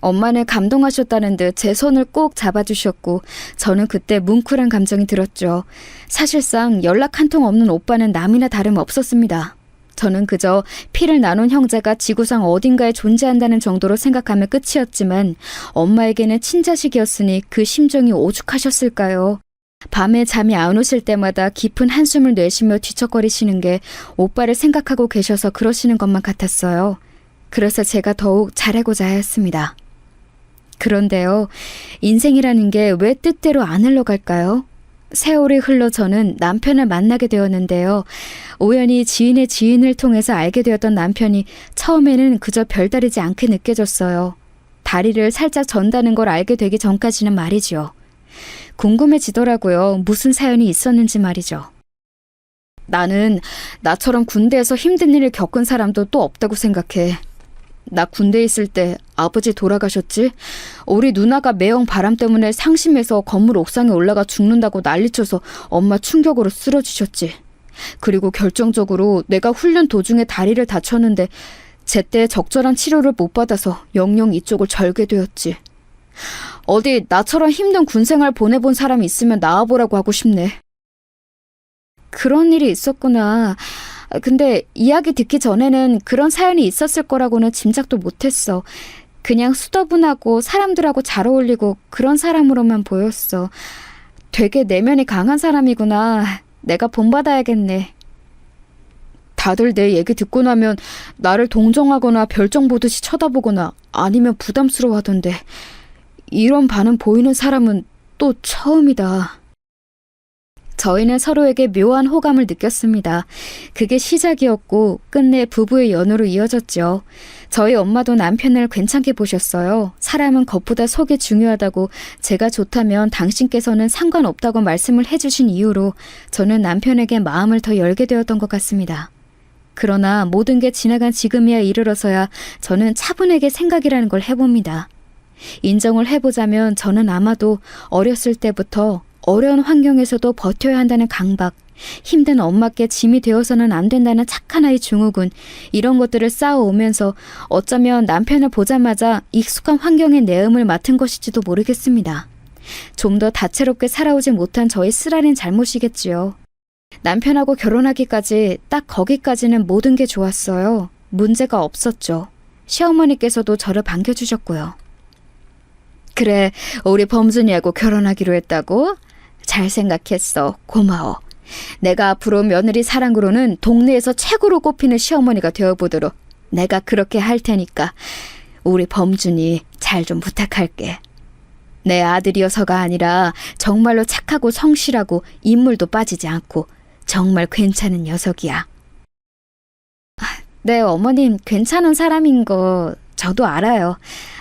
엄마는 감동하셨다는 듯 제 손을 꼭 잡아주셨고 저는 그때 뭉클한 감정이 들었죠. 사실상 연락 한 통 없는 오빠는 남이나 다름없었습니다. 저는 그저 피를 나눈 형제가 지구상 어딘가에 존재한다는 정도로 생각하면 끝이었지만 엄마에게는 친자식이었으니 그 심정이 오죽하셨을까요? 밤에 잠이 안 오실 때마다 깊은 한숨을 내쉬며 뒤척거리시는 게 오빠를 생각하고 계셔서 그러시는 것만 같았어요. 그래서 제가 더욱 잘하고자 하였습니다. 그런데요, 인생이라는 게 왜 뜻대로 안 흘러갈까요? 세월이 흘러 저는 남편을 만나게 되었는데요. 우연히 지인의 지인을 통해서 알게 되었던 남편이 처음에는 그저 별다르지 않게 느껴졌어요. 다리를 살짝 전다는 걸 알게 되기 전까지는 말이죠. 궁금해지더라고요. 무슨 사연이 있었는지 말이죠. 나는 나처럼 군대에서 힘든 일을 겪은 사람도 또 없다고 생각해. 나 군대에 있을 때 아버지 돌아가셨지? 우리 누나가 매형 바람 때문에 상심해서 건물 옥상에 올라가 죽는다고 난리쳐서 엄마 충격으로 쓰러지셨지. 그리고 결정적으로 내가 훈련 도중에 다리를 다쳤는데 제때 적절한 치료를 못 받아서 영영 이쪽을 절게 되었지. 어디 나처럼 힘든 군생활 보내본 사람이 있으면 나와보라고 하고 싶네. 그런 일이 있었구나. 근데 이야기 듣기 전에는 그런 사연이 있었을 거라고는 짐작도 못했어. 그냥 수더분하고 사람들하고 잘 어울리고 그런 사람으로만 보였어. 되게 내면이 강한 사람이구나. 내가 본받아야겠네. 다들 내 얘기 듣고 나면 나를 동정하거나 별정 보듯이 쳐다보거나 아니면 부담스러워하던데 이런 반응 보이는 사람은 또 처음이다. 저희는 서로에게 묘한 호감을 느꼈습니다. 그게 시작이었고 끝내 부부의 연으로 이어졌죠. 저희 엄마도 남편을 괜찮게 보셨어요. 사람은 겉보다 속이 중요하다고 제가 좋다면 당신께서는 상관없다고 말씀을 해주신 이후로 저는 남편에게 마음을 더 열게 되었던 것 같습니다. 그러나 모든 게 지나간 지금이야 이르러서야 저는 차분하게 생각이라는 걸 해봅니다. 인정을 해보자면 저는 아마도 어렸을 때부터 어려운 환경에서도 버텨야 한다는 강박, 힘든 엄마께 짐이 되어서는 안 된다는 착한 아이 증후군, 이런 것들을 쌓아오면서 어쩌면 남편을 보자마자 익숙한 환경의 내음을 맡은 것일지도 모르겠습니다. 좀 더 다채롭게 살아오지 못한 저의 쓰라린 잘못이겠지요. 남편하고 결혼하기까지 딱 거기까지는 모든 게 좋았어요. 문제가 없었죠. 시어머니께서도 저를 반겨주셨고요. 그래, 우리 범준이하고 결혼하기로 했다고? 잘 생각했어. 고마워. 내가 앞으로 며느리 사랑으로는 동네에서 최고로 꼽히는 시어머니가 되어보도록 내가 그렇게 할 테니까 우리 범준이 잘 좀 부탁할게. 내 아들이어서가 아니라 정말로 착하고 성실하고 인물도 빠지지 않고 정말 괜찮은 녀석이야. 네, 어머님 괜찮은 사람인 거 저도 알아요.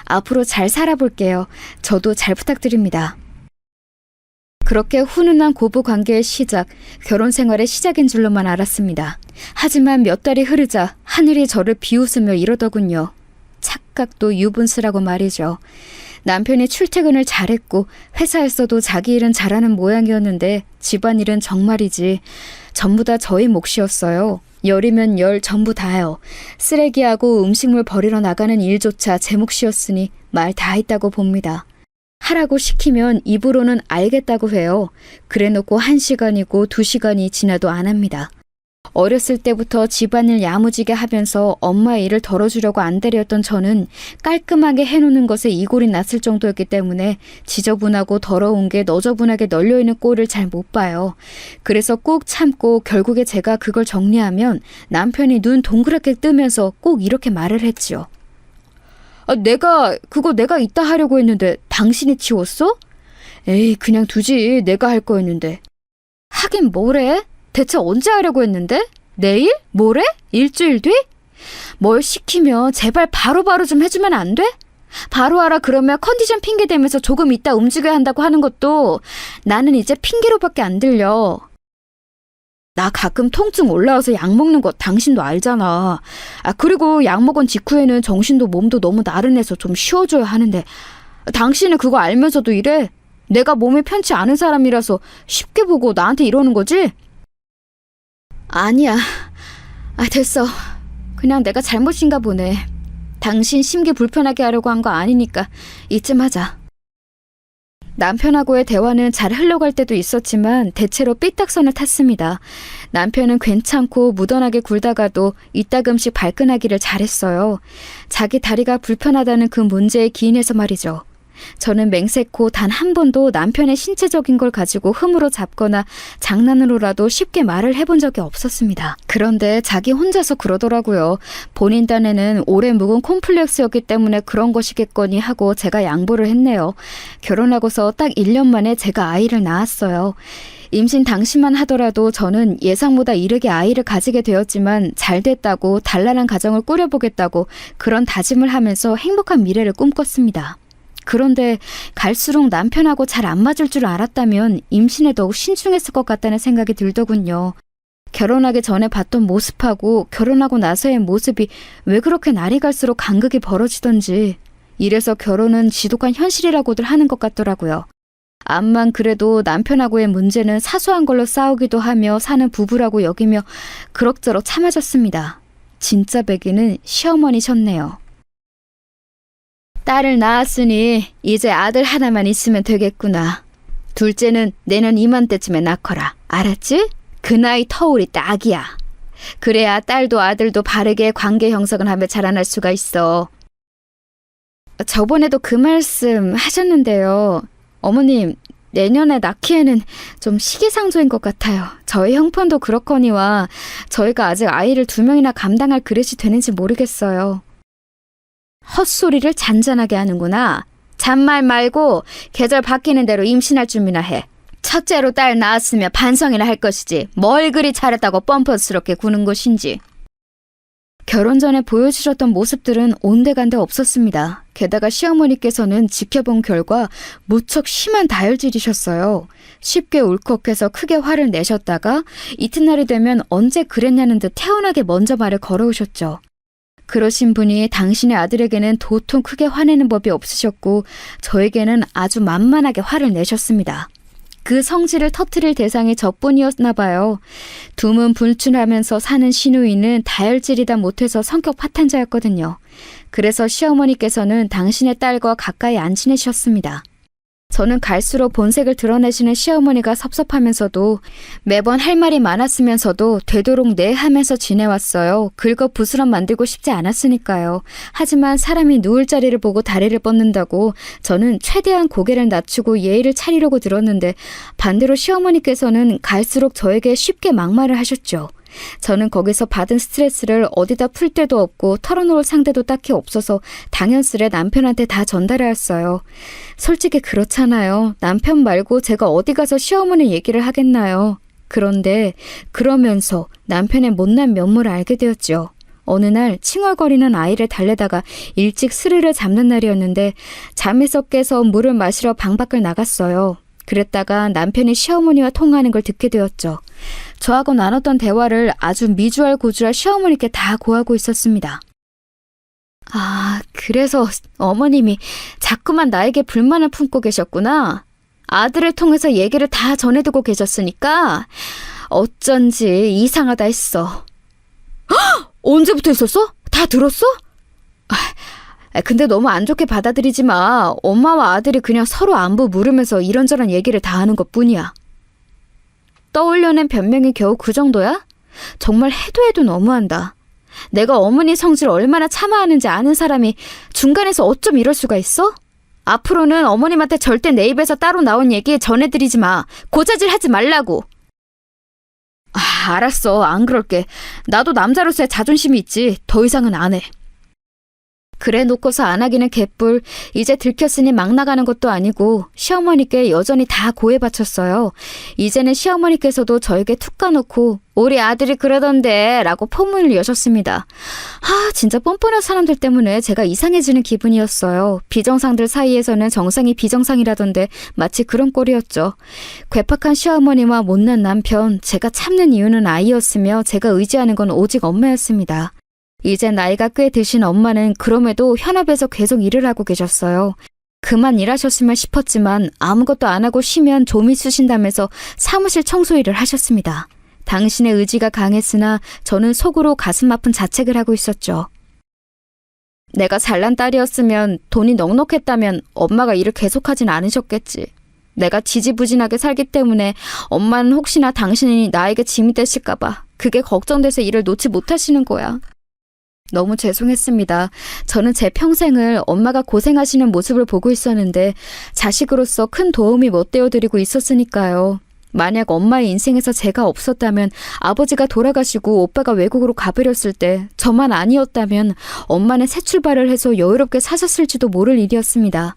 앞으로 잘 살아볼게요. 저도 잘 부탁드립니다. 그렇게 훈훈한 고부 관계의 시작, 결혼 생활의 시작인 줄로만 알았습니다. 하지만 몇 달이 흐르자 하늘이 저를 비웃으며 이러더군요. 착각도 유분수라고 말이죠. 남편이 출퇴근을 잘했고 회사에서도 자기 일은 잘하는 모양이었는데 집안일은 정말이지 전부 다 저의 몫이었어요. 열이면 열 전부 다요. 쓰레기하고 음식물 버리러 나가는 일조차 제 몫이었으니 말 다 했다고 봅니다. 하라고 시키면 입으로는 알겠다고 해요. 그래놓고 1시간이고 2시간이 지나도 안 합니다. 어렸을 때부터 집안일 야무지게 하면서 엄마의 일을 덜어주려고 안달이었던 저는 깔끔하게 해놓는 것에 이골이 났을 정도였기 때문에 지저분하고 더러운 게 너저분하게 널려있는 꼴을 잘 못 봐요. 그래서 꾹 참고 결국에 제가 그걸 정리하면 남편이 눈 동그랗게 뜨면서 꼭 이렇게 말을 했지요. 그거 내가 이따 하려고 했는데 당신이 치웠어? 에이, 그냥 두지. 내가 할 거였는데. 하긴 뭐래? 대체 언제 하려고 했는데? 내일? 모레? 일주일 뒤? 뭘 시키면 제발 바로바로 좀 해주면 안 돼? 바로 하라 그러면 컨디션 핑계 대면서 조금 이따 움직여야 한다고 하는 것도 나는 이제 핑계로밖에 안 들려. 나 가끔 통증 올라와서 약 먹는 거 당신도 알잖아. 그리고 약 먹은 직후에는 정신도 몸도 너무 나른해서 좀 쉬어줘야 하는데 당신은 그거 알면서도 이래? 내가 몸이 편치 않은 사람이라서 쉽게 보고 나한테 이러는 거지? 아니야. 됐어. 그냥 내가 잘못인가 보네. 당신 심기 불편하게 하려고 한 거 아니니까 이쯤 하자. 남편하고의 대화는 잘 흘러갈 때도 있었지만 대체로 삐딱선을 탔습니다. 남편은 괜찮고 무던하게 굴다가도 이따금씩 발끈하기를 잘했어요. 자기 다리가 불편하다는 그 문제에 기인해서 말이죠. 저는 맹세코 단 한 번도 남편의 신체적인 걸 가지고 흠으로 잡거나 장난으로라도 쉽게 말을 해본 적이 없었습니다. 그런데 자기 혼자서 그러더라고요. 본인 딴에는 오래 묵은 콤플렉스였기 때문에 그런 것이겠거니 하고 제가 양보를 했네요. 결혼하고서 딱 1년 만에 제가 아이를 낳았어요. 임신 당시만 하더라도 저는 예상보다 이르게 아이를 가지게 되었지만 잘 됐다고 단란한 가정을 꾸려보겠다고 그런 다짐을 하면서 행복한 미래를 꿈꿨습니다. 그런데 갈수록 남편하고 잘 안 맞을 줄 알았다면 임신에 더욱 신중했을 것 같다는 생각이 들더군요. 결혼하기 전에 봤던 모습하고 결혼하고 나서의 모습이 왜 그렇게 날이 갈수록 간극이 벌어지던지 이래서 결혼은 지독한 현실이라고들 하는 것 같더라고요. 암만 그래도 남편하고의 문제는 사소한 걸로 싸우기도 하며 사는 부부라고 여기며 그럭저럭 참아줬습니다. 진짜 배기는 시어머니셨네요. 딸을 낳았으니 이제 아들 하나만 있으면 되겠구나. 둘째는 내년 이맘때쯤에 낳거라. 알았지? 그 나이 터울이 딱이야. 그래야 딸도 아들도 바르게 관계 형성을 하며 자라날 수가 있어. 저번에도 그 말씀 하셨는데요. 어머님, 내년에 낳기에는 좀 시기상조인 것 같아요. 저희 형편도 그렇거니와 저희가 아직 아이를 2명이나 감당할 그릇이 되는지 모르겠어요. 헛소리를 잔잔하게 하는구나. 잔말 말고 계절 바뀌는 대로 임신할 준비나 해. 첫째로 딸 낳았으면 반성이나 할 것이지. 뭘 그리 잘했다고 뻔뻔스럽게 구는 것인지. 결혼 전에 보여주셨던 모습들은 온데간데 없었습니다. 게다가 시어머니께서는 지켜본 결과 무척 심한 다혈질이셨어요. 쉽게 울컥해서 크게 화를 내셨다가 이튿날이 되면 언제 그랬냐는 듯 태연하게 먼저 말을 걸어오셨죠. 그러신 분이 당신의 아들에게는 도통 크게 화내는 법이 없으셨고 저에게는 아주 만만하게 화를 내셨습니다. 그 성질을 터뜨릴 대상이 저뿐이었나 봐요. 두문불출하면서 사는 시누이는 다혈질이다 못해서 성격 파탄자였거든요. 그래서 시어머니께서는 당신의 딸과 가까이 안 지내셨습니다. 저는 갈수록 본색을 드러내시는 시어머니가 섭섭하면서도 매번 할 말이 많았으면서도 되도록 네 하면서 지내왔어요. 긁어 부스럼 만들고 싶지 않았으니까요. 하지만 사람이 누울 자리를 보고 다리를 뻗는다고 저는 최대한 고개를 낮추고 예의를 차리려고 들었는데 반대로 시어머니께서는 갈수록 저에게 쉽게 막말을 하셨죠. 저는 거기서 받은 스트레스를 어디다 풀 데도 없고 털어놓을 상대도 딱히 없어서 당연스레 남편한테 다 전달해왔어요. 솔직히 그렇잖아요. 남편 말고 제가 어디 가서 시어머니 얘기를 하겠나요. 그런데 그러면서 남편의 못난 면모를 알게 되었죠. 어느 날 칭얼거리는 아이를 달래다가 일찍 스르르 잡는 날이었는데 잠에서 깨서 물을 마시러 방 밖을 나갔어요. 그랬다가 남편이 시어머니와 통화하는 걸 듣게 되었죠. 저하고 나눴던 대화를 아주 미주알고주알 시어머니께 다 고하고 있었습니다. 아, 그래서 어머님이 자꾸만 나에게 불만을 품고 계셨구나. 아들을 통해서 얘기를 다 전해두고 계셨으니까 어쩐지 이상하다 했어. 헉! 언제부터 있었어? 다 들었어? 근데 너무 안 좋게 받아들이지 마. 엄마와 아들이 그냥 서로 안부 물으면서 이런저런 얘기를 다 하는 것뿐이야. 떠올려낸 변명이 겨우 그 정도야? 정말 해도 해도 너무한다. 내가 어머니 성질 얼마나 참아하는지 아는 사람이 중간에서 어쩜 이럴 수가 있어? 앞으로는 어머님한테 절대 내 입에서 따로 나온 얘기 전해드리지 마. 고자질 하지 말라고. 알았어. 안 그럴게. 나도 남자로서의 자존심이 있지. 더 이상은 안 해. 그래 놓고서 안 하기는 개뿔. 이제 들켰으니 막 나가는 것도 아니고 시어머니께 여전히 다 고해 바쳤어요. 이제는 시어머니께서도 저에게 툭 까놓고 우리 아들이 그러던데 라고 포문을 여셨습니다. 진짜 뻔뻔한 사람들 때문에 제가 이상해지는 기분이었어요. 비정상들 사이에서는 정상이 비정상이라던데 마치 그런 꼴이었죠. 괴팍한 시어머니와 못난 남편, 제가 참는 이유는 아이였으며 제가 의지하는 건 오직 엄마였습니다. 이제 나이가 꽤 드신 엄마는 그럼에도 현업에서 계속 일을 하고 계셨어요. 그만 일하셨으면 싶었지만 아무것도 안 하고 쉬면 좀이 쑤신다면서 사무실 청소 일을 하셨습니다. 당신의 의지가 강했으나 저는 속으로 가슴 아픈 자책을 하고 있었죠. 내가 잘난 딸이었으면 돈이 넉넉했다면 엄마가 일을 계속하진 않으셨겠지. 내가 지지부진하게 살기 때문에 엄마는 혹시나 당신이 나에게 짐이 되실까봐 그게 걱정돼서 일을 놓지 못하시는 거야. 너무 죄송했습니다. 저는 제 평생을 엄마가 고생하시는 모습을 보고 있었는데 자식으로서 큰 도움이 못 되어드리고 있었으니까요. 만약 엄마의 인생에서 제가 없었다면, 아버지가 돌아가시고 오빠가 외국으로 가버렸을 때 저만 아니었다면 엄마는 새 출발을 해서 여유롭게 사셨을지도 모를 일이었습니다.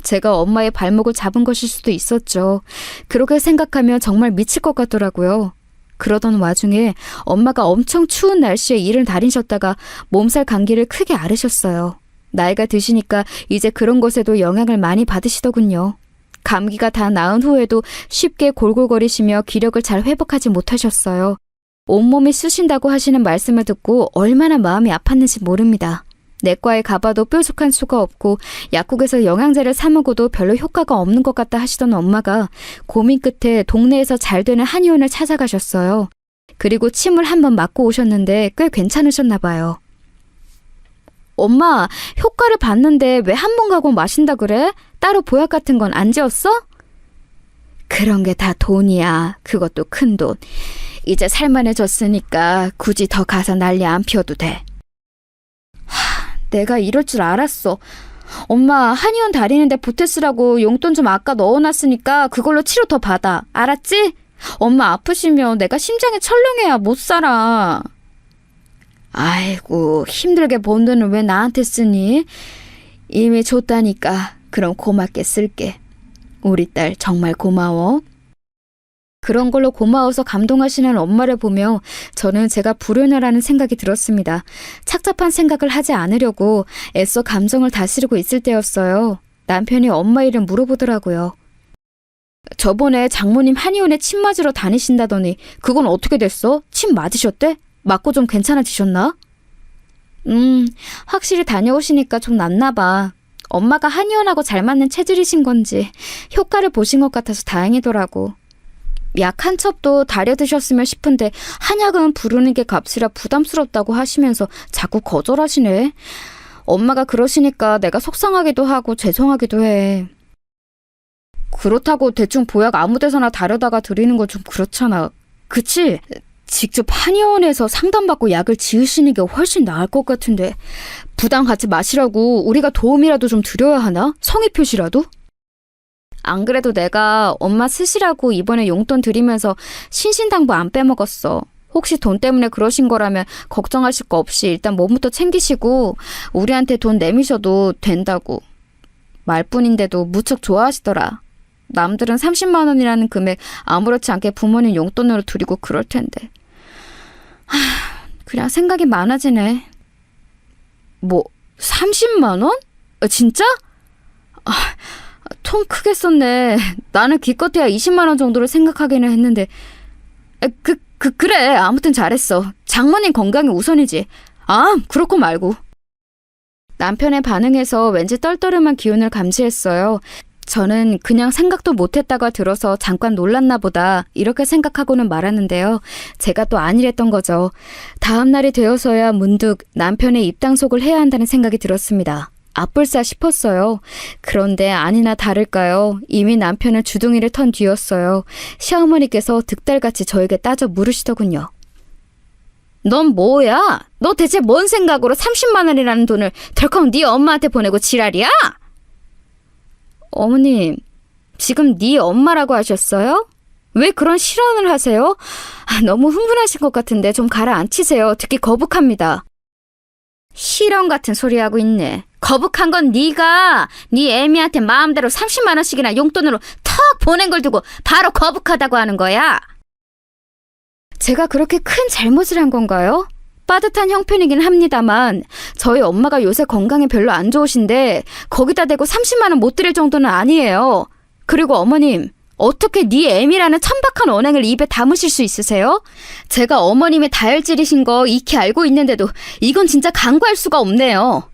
제가 엄마의 발목을 잡은 것일 수도 있었죠. 그렇게 생각하면 정말 미칠 것 같더라고요. 그러던 와중에 엄마가 엄청 추운 날씨에 일을 다니셨다가 몸살 감기를 크게 앓으셨어요. 나이가 드시니까 이제 그런 것에도 영향을 많이 받으시더군요. 감기가 다 나은 후에도 쉽게 골골거리시며 기력을 잘 회복하지 못하셨어요. 온몸이 쑤신다고 하시는 말씀을 듣고 얼마나 마음이 아팠는지 모릅니다. 내과에 가봐도 뾰족한 수가 없고 약국에서 영양제를 사 먹어도 별로 효과가 없는 것 같다 하시던 엄마가 고민 끝에 동네에서 잘 되는 한의원을 찾아가셨어요. 그리고 침을 한번 맞고 오셨는데 꽤 괜찮으셨나 봐요. 엄마, 효과를 봤는데 왜 한 번 가고 마신다 그래? 따로 보약 같은 건 안 지었어? 그런 게 다 돈이야. 그것도 큰 돈. 이제 살만해졌으니까 굳이 더 가서 난리 안 피워도 돼. 내가 이럴 줄 알았어. 엄마, 한의원 다니는데 보태 쓰라고 용돈 좀 아까 넣어놨으니까 그걸로 치료 더 받아. 알았지? 엄마 아프시면 내가 심장이 철렁해야 못 살아. 아이고, 힘들게 번 돈을 왜 나한테 쓰니? 이미 줬다니까. 그럼 고맙게 쓸게. 우리 딸 정말 고마워. 그런 걸로 고마워서 감동하시는 엄마를 보며 저는 제가 불효녀라는 생각이 들었습니다. 착잡한 생각을 하지 않으려고 애써 감정을 다스리고 있을 때였어요. 남편이 엄마 이름 물어보더라고요. 저번에 장모님 한의원에 침 맞으러 다니신다더니 그건 어떻게 됐어? 침 맞으셨대? 맞고 좀 괜찮아지셨나? 확실히 다녀오시니까 좀 낫나 봐. 엄마가 한의원하고 잘 맞는 체질이신 건지 효과를 보신 것 같아서 다행이더라고. 약 한 첩도 다려 드셨으면 싶은데 한약은 부르는 게 값이라 부담스럽다고 하시면서 자꾸 거절하시네. 엄마가 그러시니까 내가 속상하기도 하고 죄송하기도 해. 그렇다고 대충 보약 아무 데서나 다려다가 드리는 건 좀 그렇잖아. 그치? 직접 한의원에서 상담받고 약을 지으시는 게 훨씬 나을 것 같은데 부담 갖지 마시라고 우리가 도움이라도 좀 드려야 하나? 성의 표시라도? 안 그래도 내가 엄마 쓰시라고 이번에 용돈 드리면서 신신당부 안 빼먹었어. 혹시 돈 때문에 그러신 거라면 걱정하실 거 없이 일단 몸부터 챙기시고 우리한테 돈 내미셔도 된다고. 말뿐인데도 무척 좋아하시더라. 남들은 30만 원이라는 금액 아무렇지 않게 부모님 용돈으로 드리고 그럴 텐데. 그냥 생각이 많아지네. 뭐 30만 원? 진짜? 통 크게 썼네. 나는 기껏해야 20만 원 정도를 생각하기는 했는데. 그래. 아무튼 잘했어. 장모님 건강이 우선이지. 그렇고 말고. 남편의 반응에서 왠지 떨떠름한 기운을 감지했어요. 저는 그냥 생각도 못했다가 들어서 잠깐 놀랐나 보다 이렇게 생각하고는 말았는데요. 제가 또 아니랬던 거죠. 다음 날이 되어서야 문득 남편의 입당속을 해야 한다는 생각이 들었습니다. 아뿔싸 싶었어요. 그런데 아니나 다를까요. 이미 남편은 주둥이를 턴 뒤였어요. 시어머니께서 득달같이 저에게 따져 물으시더군요. 넌 뭐야? 너 대체 뭔 생각으로 30만 원이라는 돈을 덜컥 네 엄마한테 보내고 지랄이야? 어머님, 지금 네 엄마라고 하셨어요? 왜 그런 실언을 하세요? 너무 흥분하신 것 같은데 좀 가라앉히세요. 듣기 거북합니다. 실언 같은 소리 하고 있네. 거북한 건 네가 네 애미한테 마음대로 30만 원씩이나 용돈으로 턱 보낸 걸 두고 바로 거북하다고 하는 거야. 제가 그렇게 큰 잘못을 한 건가요? 빠듯한 형편이긴 합니다만 저희 엄마가 요새 건강이 별로 안 좋으신데 거기다 대고 30만 원 못 드릴 정도는 아니에요. 그리고 어머님, 어떻게 네 애미라는 천박한 언행을 입에 담으실 수 있으세요? 제가 어머님의 다혈질이신 거 익히 알고 있는데도 이건 진짜 간과할 수가 없네요.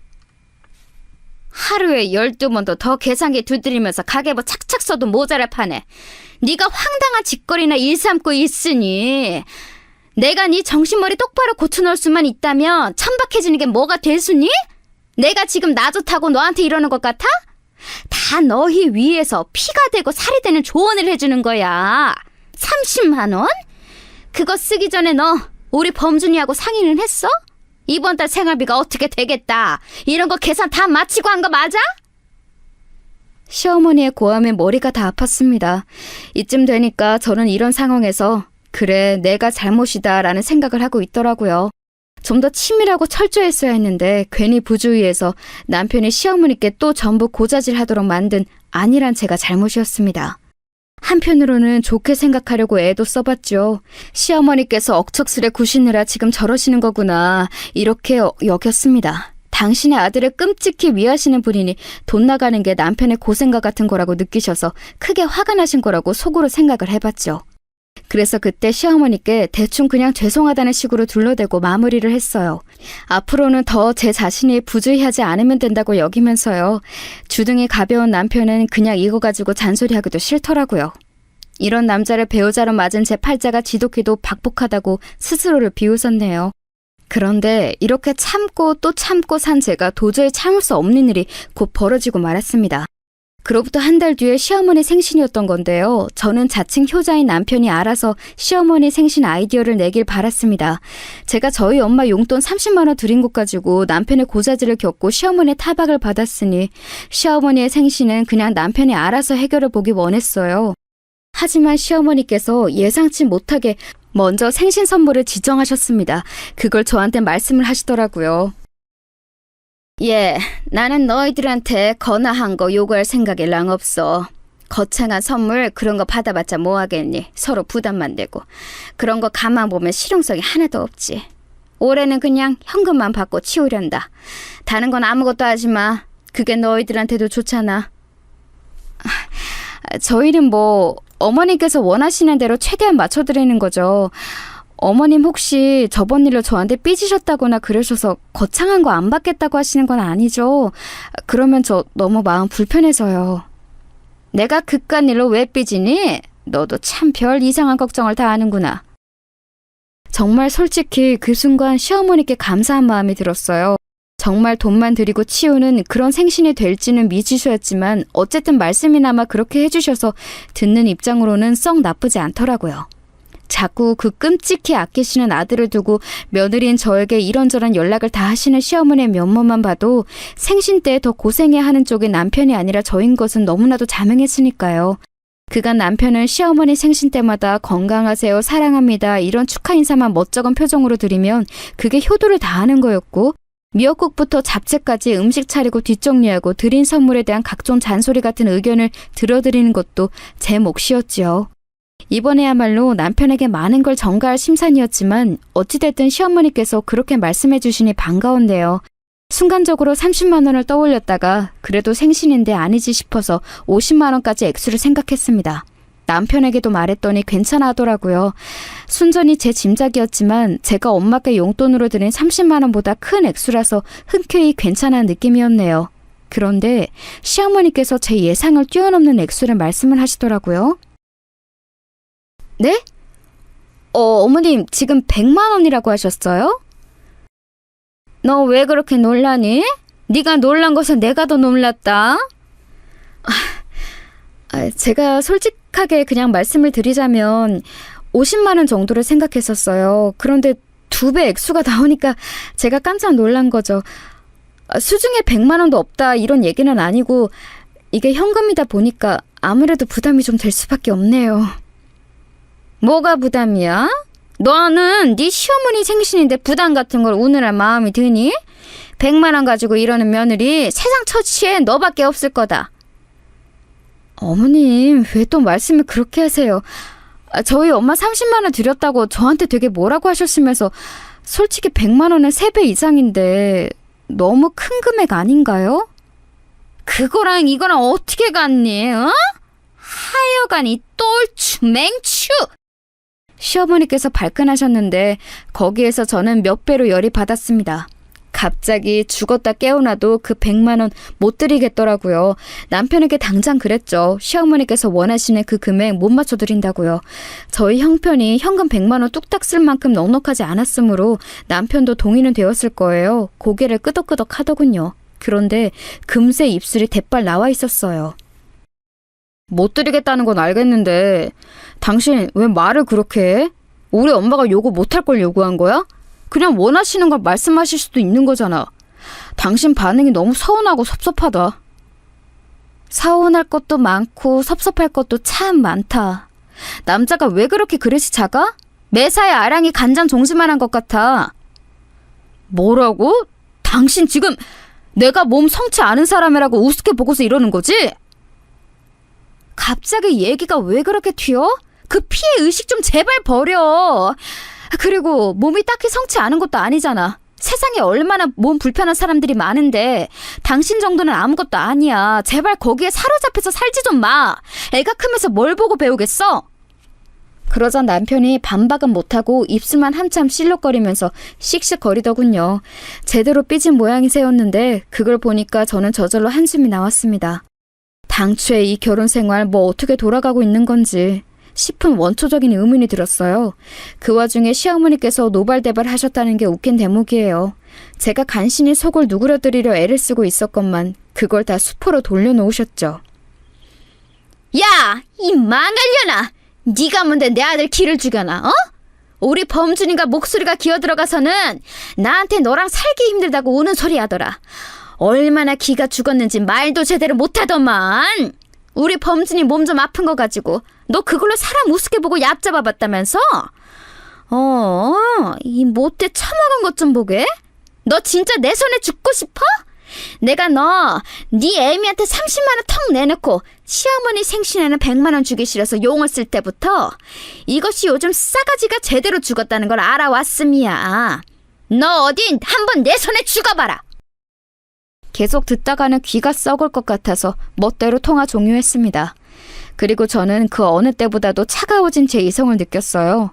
하루에 12번도 더 계산기 두드리면서 가계부 착착 써도 모자랄 판에 네가 황당한 짓거리나 일삼고 있으니 내가 네 정신머리 똑바로 고쳐놓을 수만 있다면 천박해지는 게 뭐가 될수니? 내가 지금 나 좋다고 너한테 이러는 것 같아? 다 너희 위에서 피가 되고 살이 되는 조언을 해주는 거야. 30만 원? 그거 쓰기 전에 너 우리 범준이하고 상의는 했어? 이번 달 생활비가 어떻게 되겠다. 이런 거 계산 다 마치고 한 거 맞아? 시어머니의 고함에 머리가 다 아팠습니다. 이쯤 되니까 저는 이런 상황에서 그래, 내가 잘못이다 라는 생각을 하고 있더라고요. 좀 더 치밀하고 철저했어야 했는데 괜히 부주의해서 남편이 시어머니께 또 전부 고자질하도록 만든 아니란 제가 잘못이었습니다. 한편으로는 좋게 생각하려고 애도 써봤죠. 시어머니께서 억척스레 구시느라 지금 저러시는 거구나 이렇게 여겼습니다. 당신의 아들을 끔찍히 위하시는 분이니 돈 나가는 게 남편의 고생과 같은 거라고 느끼셔서 크게 화가 나신 거라고 속으로 생각을 해봤죠. 그래서 그때 시어머니께 대충 그냥 죄송하다는 식으로 둘러대고 마무리를 했어요. 앞으로는 더 제 자신이 부주의하지 않으면 된다고 여기면서요. 주둥이 가벼운 남편은 그냥 이거 가지고 잔소리하기도 싫더라고요. 이런 남자를 배우자로 맞은 제 팔자가 지독히도 박복하다고 스스로를 비웃었네요. 그런데 이렇게 참고 또 참고 산 제가 도저히 참을 수 없는 일이 곧 벌어지고 말았습니다. 그로부터 한 달 뒤에 시어머니 생신이었던 건데요. 저는 자칭 효자인 남편이 알아서 시어머니 생신 아이디어를 내길 바랐습니다. 제가 저희 엄마 용돈 30만 원 드린 것 가지고 남편의 고자질을 겪고 시어머니의 타박을 받았으니 시어머니의 생신은 그냥 남편이 알아서 해결해 보기 원했어요. 하지만 시어머니께서 예상치 못하게 먼저 생신 선물을 지정하셨습니다. 그걸 저한테 말씀을 하시더라고요. 예, 나는 너희들한테 거나한 거 요구할 생각이랑 없어. 거창한 선물 그런 거 받아봤자 뭐 하겠니? 서로 부담만 되고. 그런 거 가만 보면 실용성이 하나도 없지. 올해는 그냥 현금만 받고 치우련다. 다른 건 아무것도 하지 마. 그게 너희들한테도 좋잖아. 저희는 뭐 어머니께서 원하시는 대로 최대한 맞춰드리는 거죠. 어머님 혹시 저번 일로 저한테 삐지셨다거나 그러셔서 거창한 거 안 받겠다고 하시는 건 아니죠? 그러면 저 너무 마음 불편해서요. 내가 그깟 일로 왜 삐지니? 너도 참 별 이상한 걱정을 다 하는구나. 정말 솔직히 그 순간 시어머니께 감사한 마음이 들었어요. 정말 돈만 들이고 치우는 그런 생신이 될지는 미지수였지만 어쨌든 말씀이나마 그렇게 해주셔서 듣는 입장으로는 썩 나쁘지 않더라고요. 자꾸 그 끔찍히 아끼시는 아들을 두고 며느리인 저에게 이런저런 연락을 다 하시는 시어머니의 면모만 봐도 생신 때 더 고생해야 하는 쪽이 남편이 아니라 저인 것은 너무나도 자명했으니까요. 그간 남편은 시어머니 생신 때마다 건강하세요, 사랑합니다 이런 축하 인사만 멋쩍은 표정으로 드리면 그게 효도를 다하는 거였고 미역국부터 잡채까지 음식 차리고 뒷정리하고 드린 선물에 대한 각종 잔소리 같은 의견을 들어드리는 것도 제 몫이었지요. 이번에야말로 남편에게 많은 걸 전가할 심산이었지만 어찌됐든 시어머니께서 그렇게 말씀해 주시니 반가웠네요. 순간적으로 30만 원을 떠올렸다가 그래도 생신인데 아니지 싶어서 50만 원까지 액수를 생각했습니다. 남편에게도 말했더니 괜찮아 하더라고요. 순전히 제 짐작이었지만 제가 엄마께 용돈으로 드린 30만 원보다 큰 액수라서 흔쾌히 괜찮은 느낌이었네요. 그런데 시어머니께서 제 예상을 뛰어넘는 액수를 말씀을 하시더라고요. 네? 어머님 지금 100만 원이라고 하셨어요? 너 왜 그렇게 놀라니? 네가 놀란 것은 내가 더 놀랐다. 제가 솔직하게 그냥 말씀을 드리자면 50만 원 정도를 생각했었어요. 그런데 2배 액수가 나오니까 제가 깜짝 놀란 거죠. 수중에 100만 원도 없다 이런 얘기는 아니고 이게 현금이다 보니까 아무래도 부담이 좀 될 수밖에 없네요. 뭐가 부담이야? 너는 네 시어머니 생신인데 부담 같은 걸 우느라 마음이 드니? 100만 원 가지고 이러는 며느리 세상 처치에 너밖에 없을 거다. 어머님 왜 또 말씀을 그렇게 하세요? 저희 엄마 30만 원 드렸다고 저한테 되게 뭐라고 하셨으면서 솔직히 100만 원은 3배 이상인데 너무 큰 금액 아닌가요? 그거랑 이거랑 어떻게 같니? 어? 하여간 이 똘추 맹추! 시어머니께서 발끈하셨는데 거기에서 저는 몇 배로 열이 받았습니다. 갑자기 죽었다 깨어나도 그 100만 원 못 드리겠더라고요. 남편에게 당장 그랬죠. 시어머니께서 원하시는 그 금액 못 맞춰드린다고요. 저희 형편이 현금 100만 원 뚝딱 쓸 만큼 넉넉하지 않았으므로 남편도 동의는 되었을 거예요. 고개를 끄덕끄덕 하더군요. 그런데 금세 입술이 대빨 나와 있었어요. 못 드리겠다는 건 알겠는데 당신 왜 말을 그렇게 해? 우리 엄마가 요구 못할 걸 요구한 거야? 그냥 원하시는 걸 말씀하실 수도 있는 거잖아. 당신 반응이 너무 서운하고 섭섭하다. 서운할 것도 많고 섭섭할 것도 참 많다. 남자가 왜 그렇게 그릇이 작아? 매사에 아랑이 간장 종지만한 것 같아. 뭐라고? 당신 지금 내가 몸 성치 않은 사람이라고 우습게 보고서 이러는 거지? 갑자기 얘기가 왜 그렇게 튀어? 그 피해 의식 좀 제발 버려. 그리고 몸이 딱히 성치 않은 것도 아니잖아. 세상에 얼마나 몸 불편한 사람들이 많은데 당신 정도는 아무것도 아니야. 제발 거기에 사로잡혀서 살지 좀 마. 애가 크면서 뭘 보고 배우겠어? 그러자 남편이 반박은 못하고 입술만 한참 실룩거리면서 씩씩거리더군요. 제대로 삐진 모양이세였는데 그걸 보니까 저는 저절로 한숨이 나왔습니다. 당초에 이 결혼 생활 뭐 어떻게 돌아가고 있는 건지 싶은 원초적인 의문이 들었어요. 그 와중에 시어머니께서 노발대발 하셨다는 게 웃긴 대목이에요. 제가 간신히 속을 누그러뜨리려 애를 쓰고 있었건만 그걸 다 수포로 돌려놓으셨죠. 야! 이 망할려나! 네가 뭔데 내 아들 기를 죽여놔, 어? 우리 범준이가 목소리가 기어들어가서는 나한테 너랑 살기 힘들다고 우는 소리 하더라. 얼마나 기가 죽었는지 말도 제대로 못하더만. 우리 범준이 몸 좀 아픈 거 가지고 너 그걸로 사람 우습게 보고 얕잡아봤다면서? 이 못돼 처먹은 것 좀 보게. 너 진짜 내 손에 죽고 싶어? 내가 네 애미한테 30만 원 턱 내놓고 시어머니 생신에는 100만 원 주기 싫어서 용을 쓸 때부터 이것이 요즘 싸가지가 제대로 죽었다는 걸 알아왔음이야. 너 어디 한번 내 손에 죽어봐라. 계속 듣다가는 귀가 썩을 것 같아서 멋대로 통화 종료했습니다. 그리고 저는 그 어느 때보다도 차가워진 제 이성을 느꼈어요.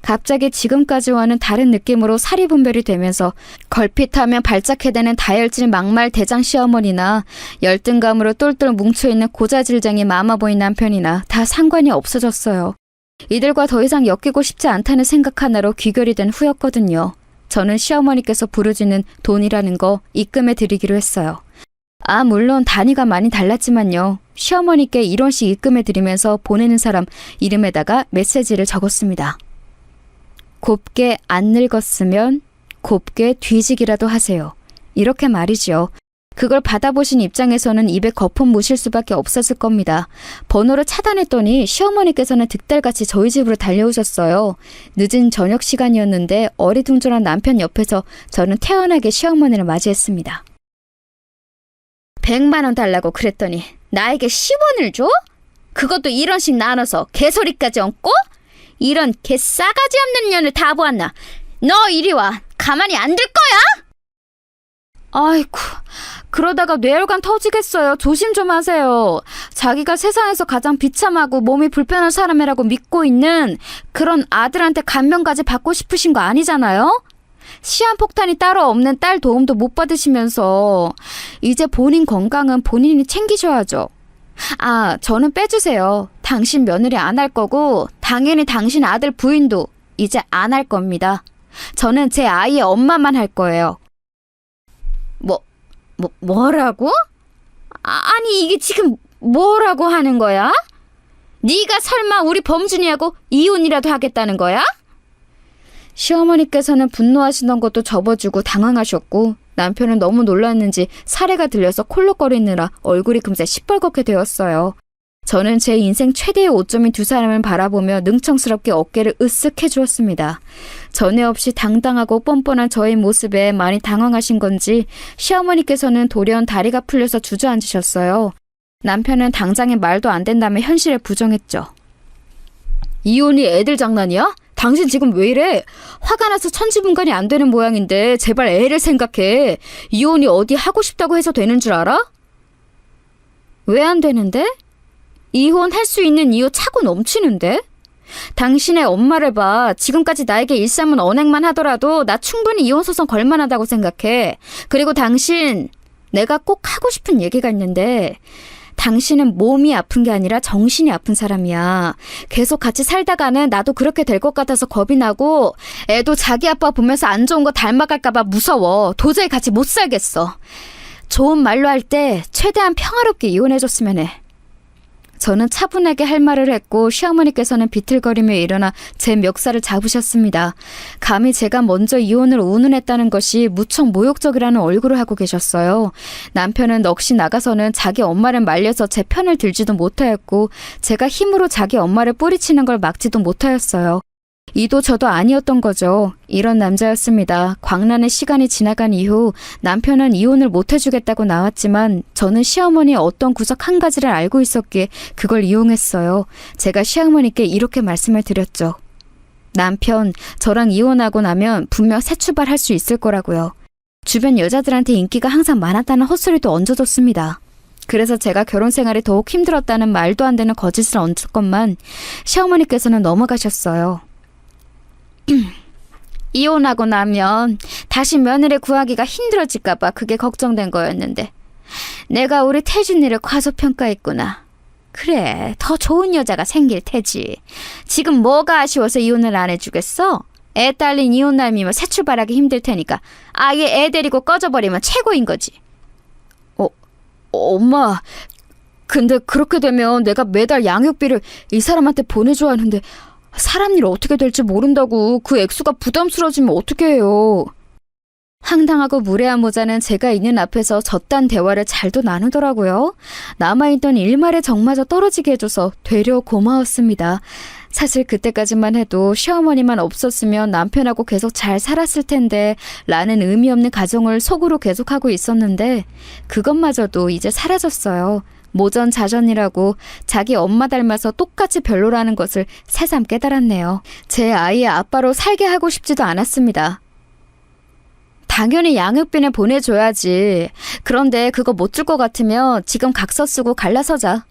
갑자기 지금까지와는 다른 느낌으로 사리 분별이 되면서 걸핏하면 발작해대는 다혈질 막말 대장 시어머니나 열등감으로 똘똘 뭉쳐있는 고자질쟁이 마마보이 남편이나 다 상관이 없어졌어요. 이들과 더 이상 엮이고 싶지 않다는 생각 하나로 귀결이 된 후였거든요. 저는 시어머니께서 부르짖는 돈이라는 거 입금해 드리기로 했어요. 물론 단위가 많이 달랐지만요. 시어머니께 1원씩 입금해 드리면서 보내는 사람 이름에다가 메시지를 적었습니다. 곱게 안 늙었으면 곱게 뒤지기라도 하세요. 이렇게 말이지요. 그걸 받아보신 입장에서는 입에 거품 무실 수밖에 없었을 겁니다. 번호를 차단했더니 시어머니께서는 득달같이 저희 집으로 달려오셨어요. 늦은 저녁 시간이었는데 어리둥절한 남편 옆에서 저는 태연하게 시어머니를 맞이했습니다. 100만 원 달라고 그랬더니 나에게 10원을 줘? 그것도 1원씩 나눠서 개소리까지 얹고? 이런 개 싸가지 없는 년을 다 보았나? 너 이리 와. 가만히 안 둘 거야? 아이고, 그러다가 뇌혈관 터지겠어요. 조심 좀 하세요. 자기가 세상에서 가장 비참하고 몸이 불편한 사람이라고 믿고 있는 그런 아들한테 감명까지 받고 싶으신 거 아니잖아요? 시한폭탄이 따로 없는 딸 도움도 못 받으시면서 이제 본인 건강은 본인이 챙기셔야죠. 저는 빼주세요. 당신 며느리 안 할 거고 당연히 당신 아들 부인도 이제 안 할 겁니다. 저는 제 아이의 엄마만 할 거예요. 뭐라고? 아니 이게 지금 뭐라고 하는 거야? 네가 설마 우리 범준이하고 이혼이라도 하겠다는 거야? 시어머니께서는 분노하시던 것도 접어주고 당황하셨고 남편은 너무 놀랐는지 사례가 들려서 콜록거리느라 얼굴이 금세 시뻘겋게 되었어요. 저는 제 인생 최대의 오점인 두 사람을 바라보며 능청스럽게 어깨를 으쓱 해주었습니다. 전에 없이 당당하고 뻔뻔한 저의 모습에 많이 당황하신 건지 시어머니께서는 돌연 다리가 풀려서 주저앉으셨어요. 남편은 당장에 말도 안 된다며 현실에 부정했죠. 이혼이 애들 장난이야? 당신 지금 왜 이래? 화가 나서 천지분간이 안 되는 모양인데 제발 애를 생각해. 이혼이 어디 하고 싶다고 해서 되는 줄 알아? 왜 안 되는데? 이혼할 수 있는 이유 차고 넘치는데? 당신의 엄마를 봐. 지금까지 나에게 일삼은 언행만 하더라도 나 충분히 이혼 소송 걸 만하다고 생각해. 그리고 당신, 내가 꼭 하고 싶은 얘기가 있는데 당신은 몸이 아픈 게 아니라 정신이 아픈 사람이야. 계속 같이 살다가는 나도 그렇게 될 것 같아서 겁이 나고 애도 자기 아빠 보면서 안 좋은 거 닮아갈까 봐 무서워. 도저히 같이 못 살겠어. 좋은 말로 할 때 최대한 평화롭게 이혼해줬으면 해. 저는 차분하게 할 말을 했고 시어머니께서는 비틀거리며 일어나 제 멱살을 잡으셨습니다. 감히 제가 먼저 이혼을 운운했다는 것이 무척 모욕적이라는 얼굴을 하고 계셨어요. 남편은 넋이 나가서는 자기 엄마를 말려서 제 편을 들지도 못하였고 제가 힘으로 자기 엄마를 뿌리치는 걸 막지도 못하였어요. 이도 저도 아니었던 거죠. 이런 남자였습니다. 광란의 시간이 지나간 이후 남편은 이혼을 못 해주겠다고 나왔지만 저는 시어머니의 어떤 구석 한 가지를 알고 있었기에 그걸 이용했어요. 제가 시어머니께 이렇게 말씀을 드렸죠. 남편, 저랑 이혼하고 나면 분명 새 출발할 수 있을 거라고요. 주변 여자들한테 인기가 항상 많았다는 헛소리도 얹어줬습니다. 그래서 제가 결혼 생활이 더욱 힘들었다는 말도 안 되는 거짓을 얹었건만 시어머니께서는 넘어가셨어요. 이혼하고 나면 다시 며느리 구하기가 힘들어질까봐 그게 걱정된 거였는데 내가 우리 태준이를 과소평가했구나. 그래, 더 좋은 여자가 생길 테지. 지금 뭐가 아쉬워서 이혼을 안 해주겠어? 애 딸린 이혼남이면 새 출발하기 힘들 테니까 아예 애 데리고 꺼져버리면 최고인 거지. 엄마, 근데 그렇게 되면 내가 매달 양육비를 이 사람한테 보내줘야 하는데 사람 일 어떻게 될지 모른다고 그 액수가 부담스러워지면 어떻게 해요. 황당하고 무례한 모자는 제가 있는 앞에서 저딴 대화를 잘도 나누더라고요. 남아있던 일말의 정마저 떨어지게 해줘서 되려 고마웠습니다. 사실 그때까지만 해도 시어머니만 없었으면 남편하고 계속 잘 살았을 텐데 라는 의미 없는 가정을 속으로 계속하고 있었는데 그것마저도 이제 사라졌어요. 모전자전이라고 자기 엄마 닮아서 똑같이 별로라는 것을 새삼 깨달았네요. 제 아이의 아빠로 살게 하고 싶지도 않았습니다. 당연히 양육비는 보내줘야지. 그런데 그거 못 줄 것 같으면 지금 각서 쓰고 갈라서자.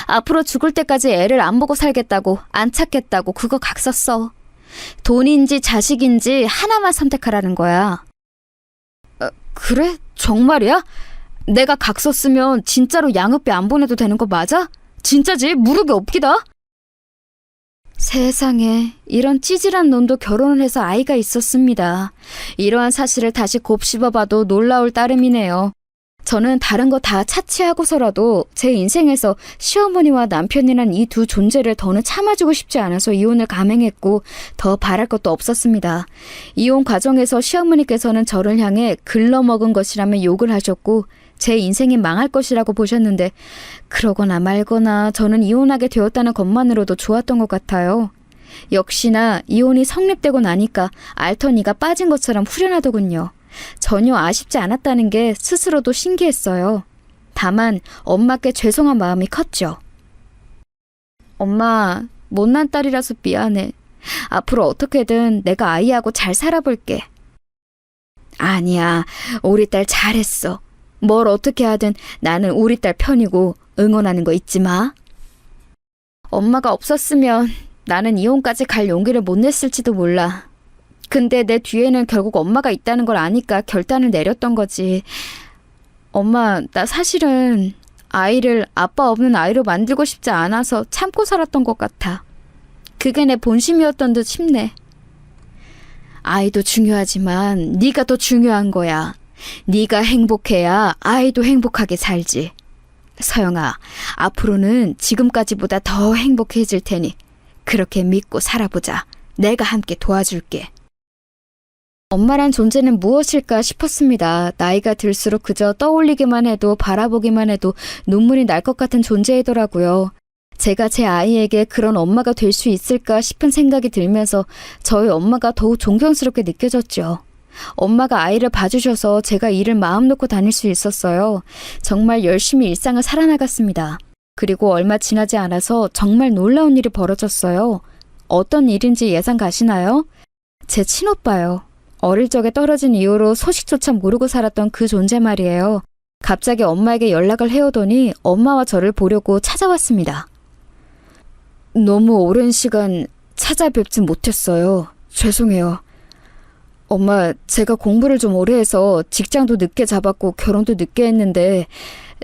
앞으로 죽을 때까지 애를 안 보고 살겠다고, 안 찾겠다고 그거 각서 써. 돈인지 자식인지 하나만 선택하라는 거야. 그래? 정말이야? 내가 각서 쓰면 진짜로 양육비 안 보내도 되는 거 맞아? 진짜지? 무릎이 없기다? 세상에, 이런 찌질한 놈도 결혼을 해서 아이가 있었습니다. 이러한 사실을 다시 곱씹어봐도 놀라울 따름이네요. 저는 다른 거 다 차치하고서라도 제 인생에서 시어머니와 남편이란 이 두 존재를 더는 참아주고 싶지 않아서 이혼을 감행했고 더 바랄 것도 없었습니다. 이혼 과정에서 시어머니께서는 저를 향해 글러먹은 것이라며 욕을 하셨고 제 인생이 망할 것이라고 보셨는데 그러거나 말거나 저는 이혼하게 되었다는 것만으로도 좋았던 것 같아요. 역시나 이혼이 성립되고 나니까 알터니가 빠진 것처럼 후련하더군요. 전혀 아쉽지 않았다는 게 스스로도 신기했어요. 다만 엄마께 죄송한 마음이 컸죠. 엄마, 못난 딸이라서 미안해. 앞으로 어떻게든 내가 아이하고 잘 살아볼게. 아니야, 우리 딸 잘했어. 뭘 어떻게 하든 나는 우리 딸 편이고 응원하는 거 잊지 마. 엄마가 없었으면 나는 이혼까지 갈 용기를 못 냈을지도 몰라. 근데 내 뒤에는 결국 엄마가 있다는 걸 아니까 결단을 내렸던 거지. 엄마, 나 사실은 아이를 아빠 없는 아이로 만들고 싶지 않아서 참고 살았던 것 같아. 그게 내 본심이었던 듯 싶네. 아이도 중요하지만 네가 더 중요한 거야. 네가 행복해야 아이도 행복하게 살지. 서영아, 앞으로는 지금까지보다 더 행복해질 테니 그렇게 믿고 살아보자. 내가 함께 도와줄게. 엄마란 존재는 무엇일까 싶었습니다. 나이가 들수록 그저 떠올리기만 해도 바라보기만 해도 눈물이 날 것 같은 존재이더라고요. 제가 제 아이에게 그런 엄마가 될 수 있을까 싶은 생각이 들면서 저희 엄마가 더욱 존경스럽게 느껴졌죠. 엄마가 아이를 봐주셔서 제가 일을 마음 놓고 다닐 수 있었어요. 정말 열심히 일상을 살아나갔습니다. 그리고 얼마 지나지 않아서 정말 놀라운 일이 벌어졌어요. 어떤 일인지 예상 가시나요? 제 친오빠요. 어릴 적에 떨어진 이후로 소식조차 모르고 살았던 그 존재 말이에요. 갑자기 엄마에게 연락을 해오더니 엄마와 저를 보려고 찾아왔습니다. 너무 오랜 시간 찾아뵙지 못했어요. 죄송해요. 엄마, 제가 공부를 좀 오래 해서 직장도 늦게 잡았고 결혼도 늦게 했는데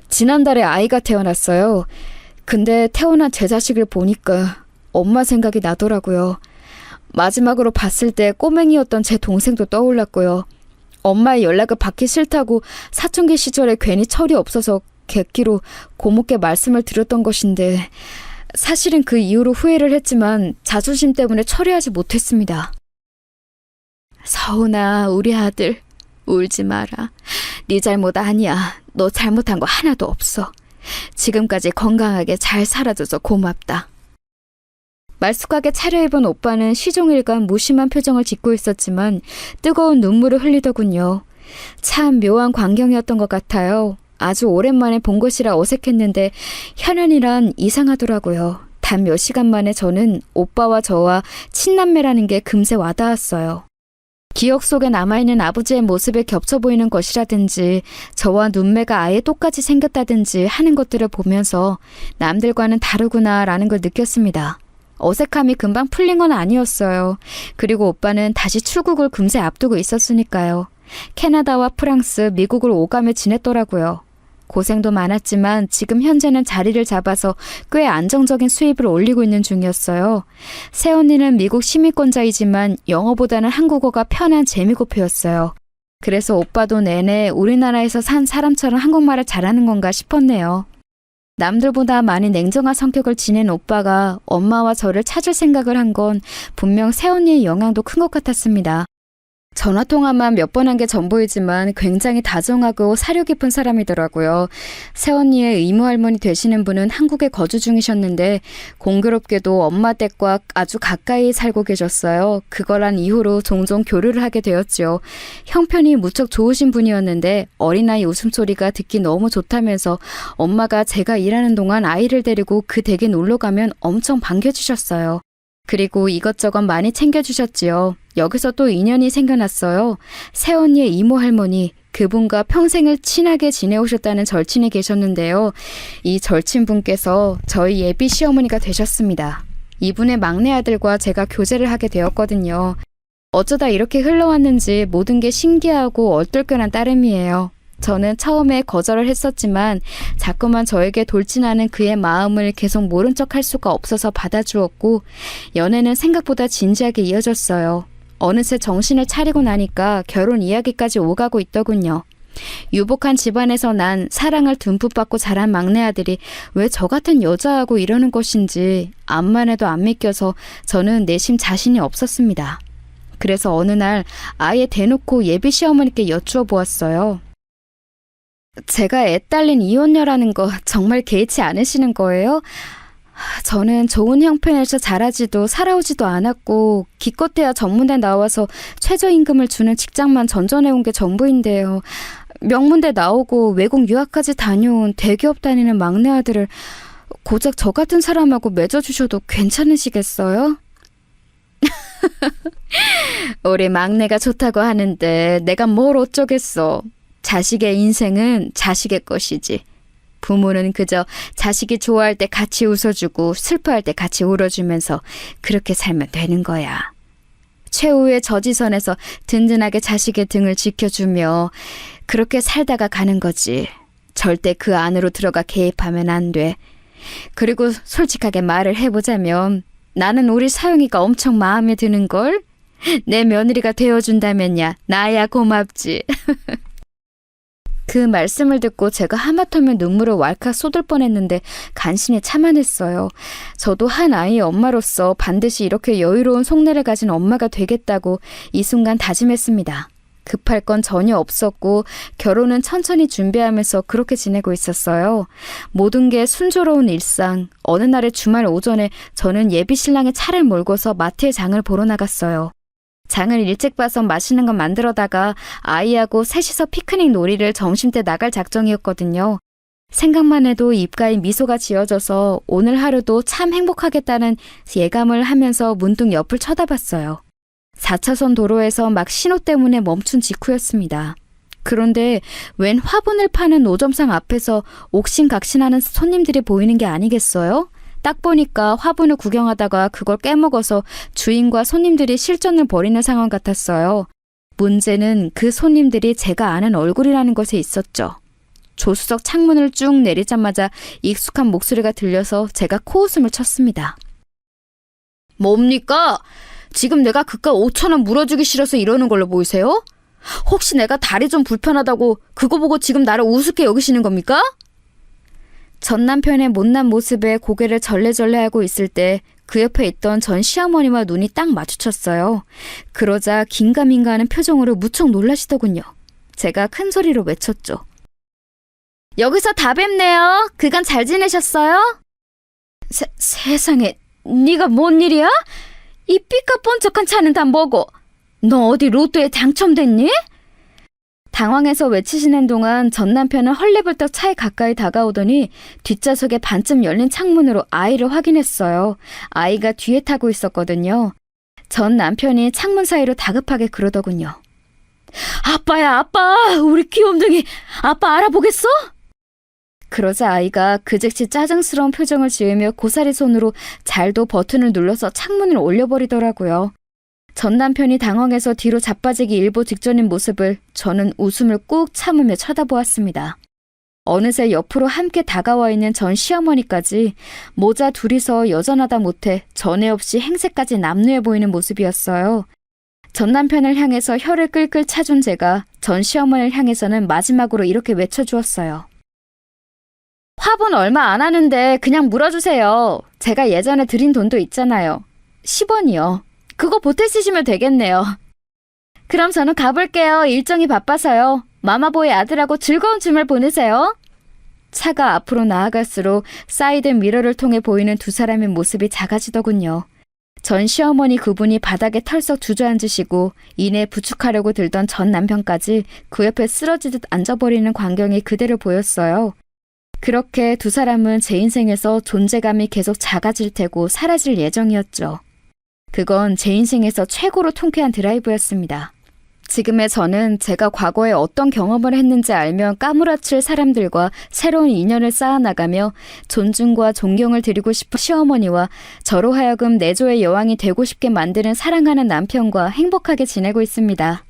지난달에 아이가 태어났어요. 근데 태어난 제 자식을 보니까 엄마 생각이 나더라고요. 마지막으로 봤을 때 꼬맹이였던 제 동생도 떠올랐고요. 엄마의 연락을 받기 싫다고 사춘기 시절에 괜히 철이 없어서 객기로 고모께 말씀을 드렸던 것인데 사실은 그 이후로 후회를 했지만 자존심 때문에 처리하지 못했습니다. 서훈아, 우리 아들, 울지 마라. 네 잘못 아니야. 너 잘못한 거 하나도 없어. 지금까지 건강하게 잘 살아줘서 고맙다. 말쑥하게 차려입은 오빠는 시종일관 무심한 표정을 짓고 있었지만 뜨거운 눈물을 흘리더군요. 참 묘한 광경이었던 것 같아요. 아주 오랜만에 본 것이라 어색했는데 현연이란 이상하더라고요. 단 몇 시간 만에 저는 오빠와 저와 친남매라는 게 금세 와닿았어요. 기억 속에 남아있는 아버지의 모습에 겹쳐 보이는 것이라든지 저와 눈매가 아예 똑같이 생겼다든지 하는 것들을 보면서 남들과는 다르구나라는 걸 느꼈습니다. 어색함이 금방 풀린 건 아니었어요. 그리고 오빠는 다시 출국을 금세 앞두고 있었으니까요. 캐나다와 프랑스, 미국을 오가며 지냈더라고요. 고생도 많았지만 지금 현재는 자리를 잡아서 꽤 안정적인 수입을 올리고 있는 중이었어요. 새언니는 미국 시민권자이지만 영어보다는 한국어가 편한 재미고표였어요. 그래서 오빠도 내내 우리나라에서 산 사람처럼 한국말을 잘하는 건가 싶었네요. 남들보다 많이 냉정한 성격을 지닌 오빠가 엄마와 저를 찾을 생각을 한 건 분명 새언니의 영향도 큰 것 같았습니다. 전화통화만 몇 번 한 게 전부이지만 굉장히 다정하고 사려 깊은 사람이더라고요. 새언니의 이모할머니 되시는 분은 한국에 거주 중이셨는데 공교롭게도 엄마 댁과 아주 가까이 살고 계셨어요. 그걸 한 이후로 종종 교류를 하게 되었죠. 형편이 무척 좋으신 분이었는데 어린아이 웃음소리가 듣기 너무 좋다면서 엄마가 제가 일하는 동안 아이를 데리고 그 댁에 놀러 가면 엄청 반겨주셨어요. 그리고 이것저것 많이 챙겨주셨지요. 여기서 또 인연이 생겨났어요. 새언니의 이모 할머니, 그분과 평생을 친하게 지내오셨다는 절친이 계셨는데요. 이 절친분께서 저희 예비 시어머니가 되셨습니다. 이분의 막내 아들과 제가 교제를 하게 되었거든요. 어쩌다 이렇게 흘러왔는지 모든 게 신기하고 얼떨결한 따름이에요. 저는 처음에 거절을 했었지만 자꾸만 저에게 돌진하는 그의 마음을 계속 모른 척 할 수가 없어서 받아주었고 연애는 생각보다 진지하게 이어졌어요. 어느새 정신을 차리고 나니까 결혼 이야기까지 오가고 있더군요. 유복한 집안에서 난 사랑을 듬뿍 받고 자란 막내 아들이 왜 저 같은 여자하고 이러는 것인지 암만 해도 안 믿겨서 저는 내심 자신이 없었습니다. 그래서 어느 날 아예 대놓고 예비 시어머니께 여쭈어 보았어요. 제가 애 딸린 이혼녀라는 거 정말 개의치 않으시는 거예요? 저는 좋은 형편에서 자라지도 살아오지도 않았고 기껏해야 전문대 나와서 최저임금을 주는 직장만 전전해온 게 전부인데요. 명문대 나오고 외국 유학까지 다녀온 대기업 다니는 막내 아들을 고작 저 같은 사람하고 맺어주셔도 괜찮으시겠어요? 우리 막내가 좋다고 하는데 내가 뭘 어쩌겠어. 자식의 인생은 자식의 것이지. 부모는 그저 자식이 좋아할 때 같이 웃어주고 슬퍼할 때 같이 울어주면서 그렇게 살면 되는 거야. 최후의 저지선에서 든든하게 자식의 등을 지켜주며 그렇게 살다가 가는 거지. 절대 그 안으로 들어가 개입하면 안 돼. 그리고 솔직하게 말을 해보자면 나는 우리 사용이가 엄청 마음에 드는걸? 내 며느리가 되어준다면야 나야 고맙지. 그 말씀을 듣고 제가 하마터면 눈물을 왈칵 쏟을 뻔했는데 간신히 참아냈어요. 저도 한 아이의 엄마로서 반드시 이렇게 여유로운 속내를 가진 엄마가 되겠다고 이 순간 다짐했습니다. 급할 건 전혀 없었고 결혼은 천천히 준비하면서 그렇게 지내고 있었어요. 모든 게 순조로운 일상. 어느 날의 주말 오전에 저는 예비 신랑의 차를 몰고서 마트에 장을 보러 나갔어요. 장을 일찍 봐서 맛있는 건 만들어다가 아이하고 셋이서 피크닉 놀이를 점심때 나갈 작정이었거든요. 생각만 해도 입가에 미소가 지어져서 오늘 하루도 참 행복하겠다는 예감을 하면서 문득 옆을 쳐다봤어요. 4차선 도로에서 막 신호 때문에 멈춘 직후였습니다. 그런데 웬 화분을 파는 노점상 앞에서 옥신각신하는 손님들이 보이는 게 아니겠어요? 딱 보니까 화분을 구경하다가 그걸 깨먹어서 주인과 손님들이 실전을 벌이는 상황 같았어요. 문제는 그 손님들이 제가 아는 얼굴이라는 것에 있었죠. 조수석 창문을 쭉 내리자마자 익숙한 목소리가 들려서 제가 코웃음을 쳤습니다. 뭡니까? 지금 내가 그깟 5,000원 물어주기 싫어서 이러는 걸로 보이세요? 혹시 내가 다리 좀 불편하다고 그거 보고 지금 나를 우습게 여기시는 겁니까? 전 남편의 못난 모습에 고개를 절레절레하고 있을 때 그 옆에 있던 전 시어머니와 눈이 딱 마주쳤어요. 그러자 긴가민가하는 표정으로 무척 놀라시더군요. 제가 큰 소리로 외쳤죠. 여기서 다 뵙네요. 그간 잘 지내셨어요? 세상에, 네가 뭔 일이야? 이 삐까뻔쩍한 차는 다 뭐고? 너 어디 로또에 당첨됐니? 당황해서 외치시는 동안 전 남편은 헐레벌떡 차에 가까이 다가오더니 뒷좌석에 반쯤 열린 창문으로 아이를 확인했어요. 아이가 뒤에 타고 있었거든요. 전 남편이 창문 사이로 다급하게 그러더군요. 아빠야, 아빠! 우리 귀염둥이 아빠 알아보겠어? 그러자 아이가 그 즉시 짜증스러운 표정을 지으며 고사리 손으로 잘도 버튼을 눌러서 창문을 올려버리더라고요. 전 남편이 당황해서 뒤로 자빠지기 일보 직전인 모습을 저는 웃음을 꾹 참으며 쳐다보았습니다. 어느새 옆으로 함께 다가와 있는 전 시어머니까지 모자 둘이서 여전하다 못해 전에 없이 행세까지 남루해 보이는 모습이었어요. 전 남편을 향해서 혀를 끌끌 차준 제가 전 시어머니를 향해서는 마지막으로 이렇게 외쳐주었어요. 화분 얼마 안 하는데 그냥 물어주세요. 제가 예전에 드린 돈도 있잖아요. 10원이요. 그거 보태 쓰시면 되겠네요. 그럼 저는 가볼게요. 일정이 바빠서요. 마마보이 아들하고 즐거운 주말 보내세요. 차가 앞으로 나아갈수록 사이드 미러를 통해 보이는 두 사람의 모습이 작아지더군요. 전 시어머니 그분이 바닥에 털썩 주저앉으시고 이내 부축하려고 들던 전 남편까지 그 옆에 쓰러지듯 앉아버리는 광경이 그대로 보였어요. 그렇게 두 사람은 제 인생에서 존재감이 계속 작아질 테고 사라질 예정이었죠. 그건 제 인생에서 최고로 통쾌한 드라이브였습니다. 지금의 저는 제가 과거에 어떤 경험을 했는지 알면 까무라칠 사람들과 새로운 인연을 쌓아나가며 존중과 존경을 드리고 싶은 시어머니와 저로 하여금 내조의 여왕이 되고 싶게 만드는 사랑하는 남편과 행복하게 지내고 있습니다.